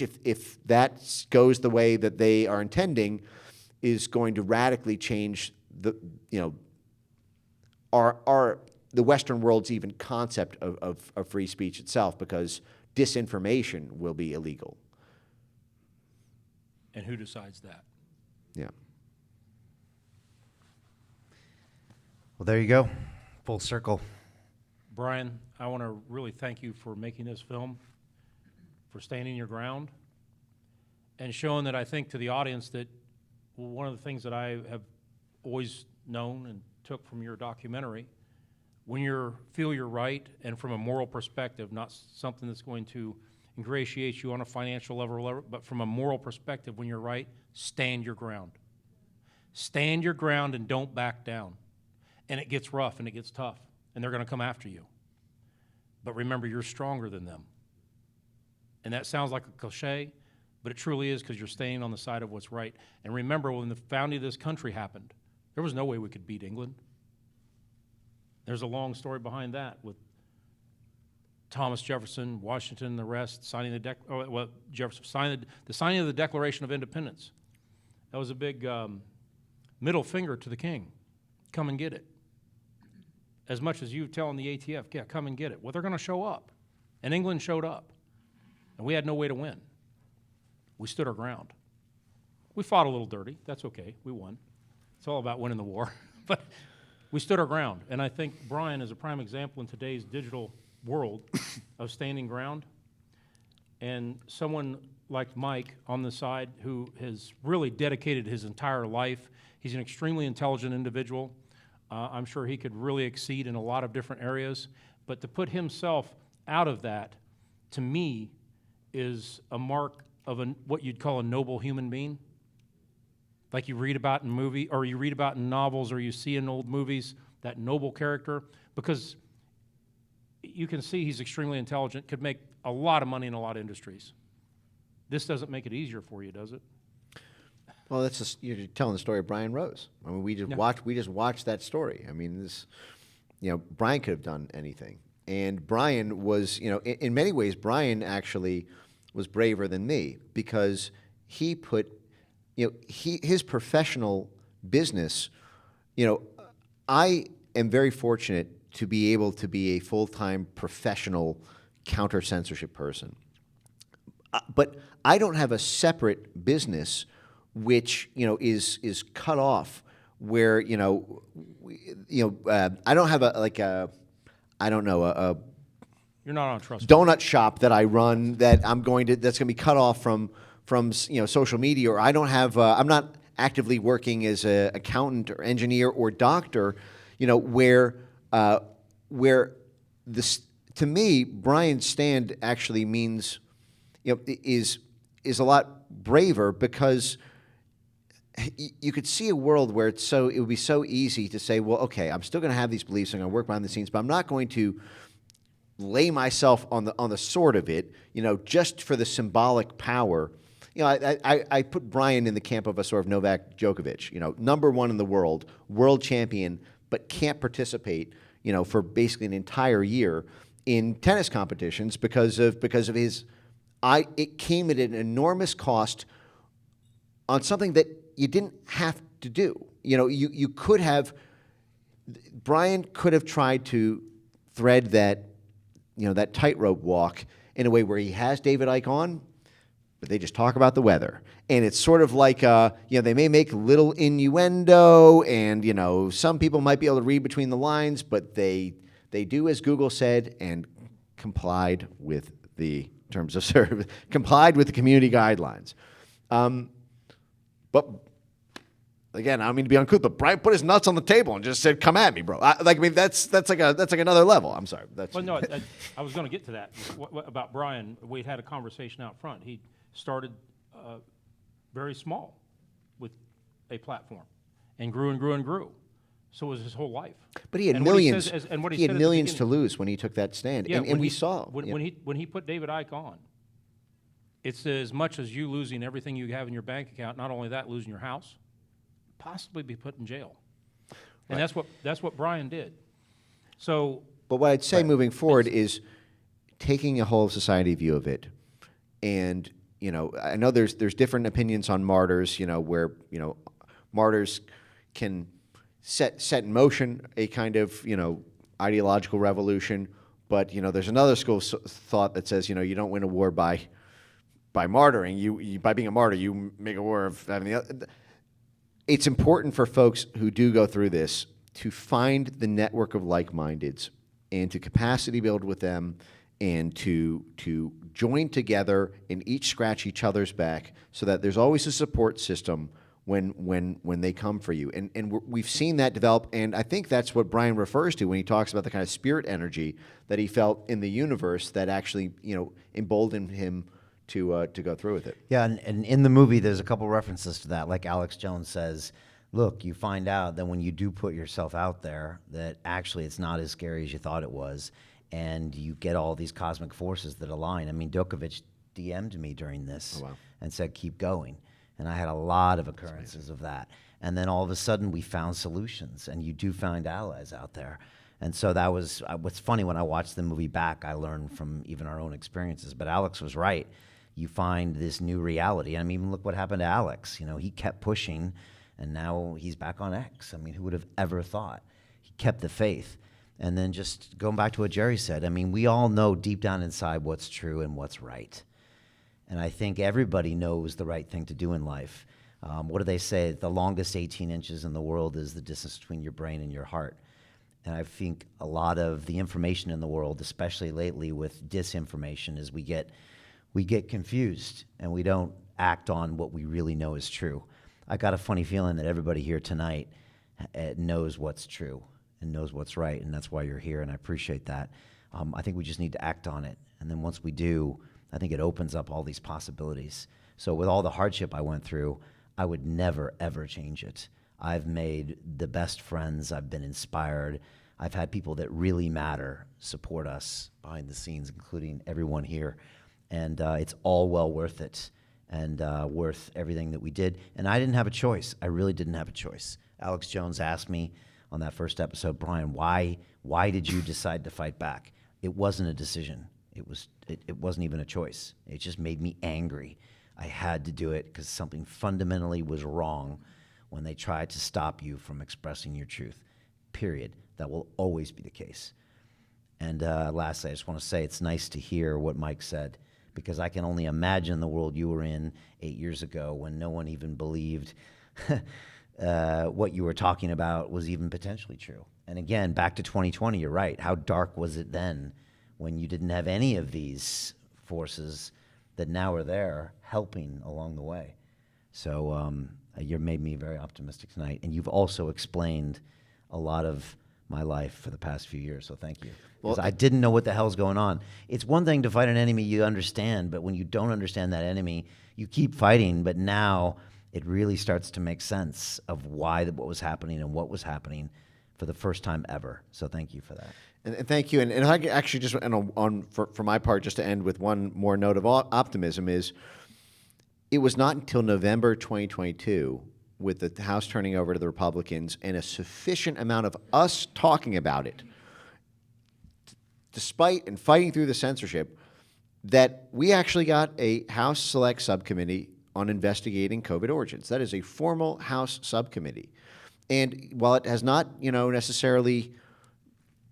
if that goes the way that they are intending, is going to radically change our the Western world's even concept of free speech itself, because disinformation will be illegal. And who decides that? Yeah. Well, there you go. Full circle. Brian, I want to really thank you for making this film, for standing your ground, and showing that I think to the audience that one of the things that I have always known and took from your documentary, when you feel you're right, and from a moral perspective, not something that's going to ingratiate you on a financial level, but from a moral perspective, when you're right, stand your ground. Stand your ground and don't back down. And it gets rough and it gets tough, and they're going to come after you. But remember, you're stronger than them. And that sounds like a cliche, but it truly is, because you're staying on the side of what's right. And remember, when the founding of this country happened, there was no way we could beat England. There's a long story behind that, with Thomas Jefferson, Washington, and the rest signing the signing of the Declaration of Independence. That was a big middle finger to the king. Come and get it. As much as you telling the ATF, yeah, come and get it. Well, they're going to show up. And England showed up. And we had no way to win. We stood our ground. We fought a little dirty. That's okay. We won. It's all about winning the war. But we stood our ground. And I think Brian is a prime example in today's digital world of standing ground. And someone like Mike on the side, who has really dedicated his entire life. He's an extremely intelligent individual. I'm sure he could really exceed in a lot of different areas. But to put himself out of that, to me, is a mark of what you'd call a noble human being. Like you read about in movie, or you read about in novels, or you see in old movies, that noble character. Because you can see he's extremely intelligent, could make a lot of money in a lot of industries. This doesn't make it easier for you, does it? Well, that's just, you're telling the story of Brian Rose. I mean, we just watched that story. I mean, this, Brian could have done anything, and Brian was, in many ways, Brian actually was braver than me, because he put, his professional business. I am very fortunate to be able to be a full-time professional counter-censorship person, but I don't have a separate business which is cut off, where I don't have a You're not on trust. donut shop that I run that's going to be cut off from social media, or I don't have I'm not actively working as an accountant or engineer or doctor, where this, to me, Brian's stand actually means is a lot braver, because you could see a world where it would be so easy to say, well, okay, I'm still going to have these beliefs, I'm going to work behind the scenes, but I'm not going to lay myself on the sword of it, just for the symbolic power. I put Brian in the camp of a sort of Novak Djokovic, number one in the world champion, but can't participate, for basically an entire year in tennis competitions because of his. It came at an enormous cost on something that you didn't have to do. You could have. Brian could have tried to thread that tightrope walk in a way where he has David Icke on, but they just talk about the weather. And it's sort of like, they may make little innuendo, and, some people might be able to read between the lines, but they do as Google said, and complied with the terms of service, complied with the community guidelines. But again, I don't mean to be uncouth, but Brian put his nuts on the table and just said, "Come at me, bro." That's like another level. I'm sorry. Well, no, I was going to get to that. About Brian, we had a conversation out front. He started very small with a platform, and grew and grew and grew. So was his whole life. But he had millions. He had millions to lose when he took that stand, yeah, and we saw when he put David Icke on. It's as much as you losing everything you have in your bank account. Not only that, losing your house, possibly be put in jail. And right. that's what Brian did. So, but what I'd say moving forward is taking a whole society view of it, and I know there's different opinions on martyrs. Where martyrs can set in motion a kind of ideological revolution. But there's another school of thought that says you don't win a war by martyring. You by being a martyr, you make a war of having the other. It's important for folks who do go through this to find the network of like-mindeds and to capacity build with them and to join together and each scratch each other's back so that there's always a support system when they come for you. And we've seen that develop, and I think that's what Brian refers to when he talks about the kind of spirit energy that he felt in the universe that actually emboldened him to go through with it. Yeah, and in the movie, there's a couple references to that. Like Alex Jones says, look, you find out that when you do put yourself out there, that actually it's not as scary as you thought it was, and you get all these cosmic forces that align. I mean, Djokovic DM'd me during this and said, keep going. And I had a lot of occurrences of that. And then all of a sudden, we found solutions, and you do find allies out there. And so that was what's funny. When I watched the movie back, I learned from even our own experiences. But Alex was right. You find this new reality. I mean, look what happened to Alex. He kept pushing, and now he's back on X. I mean, who would have ever thought? He kept the faith. And then just going back to what Jerry said, I mean, we all know deep down inside what's true and what's right. And I think everybody knows the right thing to do in life. What do they say? The longest 18 inches in the world is the distance between your brain and your heart. And I think a lot of the information in the world, especially lately with disinformation, is we get confused and we don't act on what we really know is true. I got a funny feeling that everybody here tonight knows what's true and knows what's right, and that's why you're here, and I appreciate that. I think we just need to act on it. And then once we do, I think it opens up all these possibilities. So with all the hardship I went through, I would never, ever change it. I've made the best friends. I've been inspired. I've had people that really matter support us behind the scenes, including everyone here. And it's all well worth it and worth everything that we did. And I didn't have a choice. I really didn't have a choice. Alex Jones asked me on that first episode, Brian, why did you decide to fight back? It wasn't a decision. It wasn't even a choice. It just made me angry. I had to do it because something fundamentally was wrong when they tried to stop you from expressing your truth, period. That will always be the case. And lastly, I just want to say it's nice to hear what Mike said, because I can only imagine the world you were in 8 years ago when no one even believed what you were talking about was even potentially true. And again, back to 2020, you're right. How dark was it then when you didn't have any of these forces that now are there helping along the way? So you've made me very optimistic tonight, and you've also explained a lot of my life for the past few years, so thank you. Because I didn't know what the hell's going on. It's one thing to fight an enemy you understand, but when you don't understand that enemy, you keep fighting, but now it really starts to make sense of why what was happening and what was happening for the first time ever. So thank you for that. And thank you. And I actually just, for my part, just to end with one more note of optimism is, it was not until November 2022, with the House turning over to the Republicans and a sufficient amount of us talking about it, despite and fighting through the censorship, that we actually got a House Select Subcommittee on investigating COVID origins. That is a formal House subcommittee. And while it has not, necessarily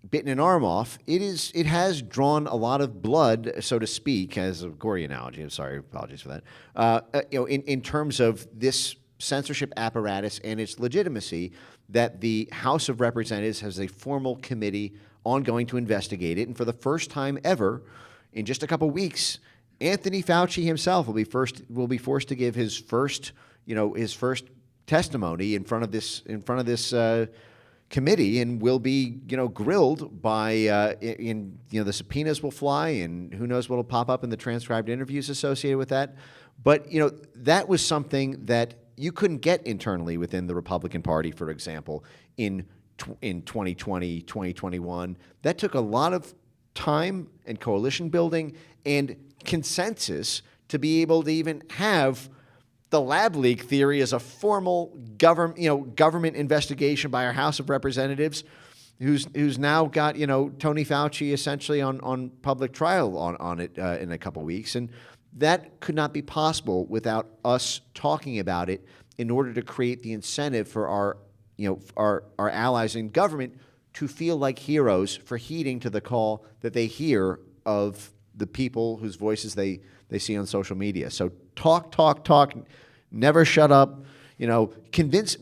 bitten an arm off, it has drawn a lot of blood, so to speak, as a gory analogy. I'm sorry, apologies for that. In terms of this censorship apparatus and its legitimacy, that the House of Representatives has a formal committee ongoing to investigate it. And for the first time ever, in just a couple weeks, Anthony Fauci himself will be forced to give his first testimony in front of this committee, and will be grilled by the subpoenas will fly, and who knows what will pop up in the transcribed interviews associated with that. But that was something that you couldn't get internally within the Republican Party, for example, in 2020, 2021. That took a lot of time and coalition building and consensus to be able to even have the lab leak theory as a formal government investigation by our House of Representatives, who's now got Tony Fauci essentially on public trial on it in a couple weeks. And that could not be possible without us talking about it in order to create the incentive for our allies in government to feel like heroes for heeding to the call that they hear of the people whose voices they see on social media. So talk, talk, talk, never shut up, convince.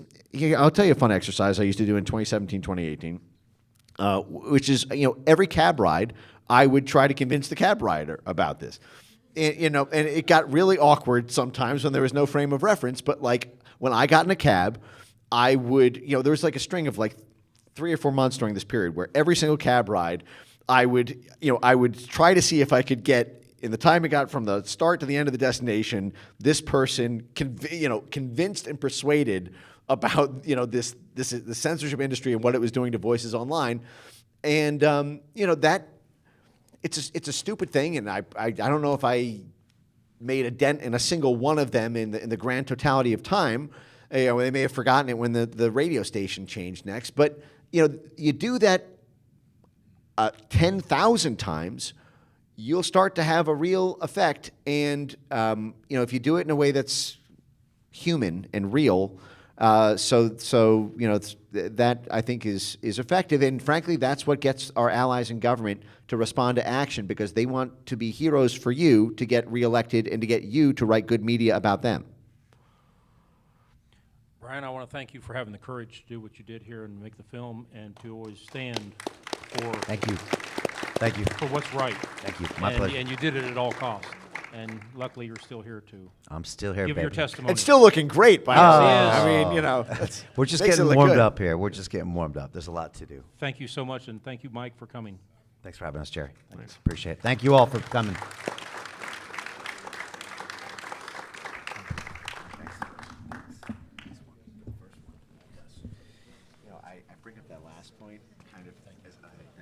I'll tell you a fun exercise I used to do in 2017, 2018, which is, every cab ride, I would try to convince the cab rider about this. And it got really awkward sometimes when there was no frame of reference, but like when I got in a cab, I would, there was like a string of like 3 or 4 months during this period where every single cab ride, I would try to see if I could get, in the time it got from the start to the end of the destination, this person, convinced and persuaded about, the censorship industry and what it was doing to voices online. And, that it's a stupid thing. And I don't know if I made a dent in a single one of them in the grand totality of time. They may have forgotten it when the radio station changed next. But, you do that 10,000 times, you'll start to have a real effect. And, if you do it in a way that's human and real, that I think is effective. And frankly, that's what gets our allies in government to respond to action, because they want to be heroes for you to get reelected and to get you to write good media about them. Brian, I want to thank you for having the courage to do what you did here and make the film, and to always stand for Thank you. Thank you. for what's right. Thank you. My pleasure. And you did it at all costs. And luckily, you're still here to I'm still here, give baby. your testimony. It's still looking great, by the way. I mean, We're just makes it getting look warmed good. up here. We're just getting warmed up. There's a lot to do. Thank you so much, and thank you, Mike, for coming. Thanks for having us, Jerry. Thanks. Appreciate it. Thank you all for coming. I bring up that last point kind of as I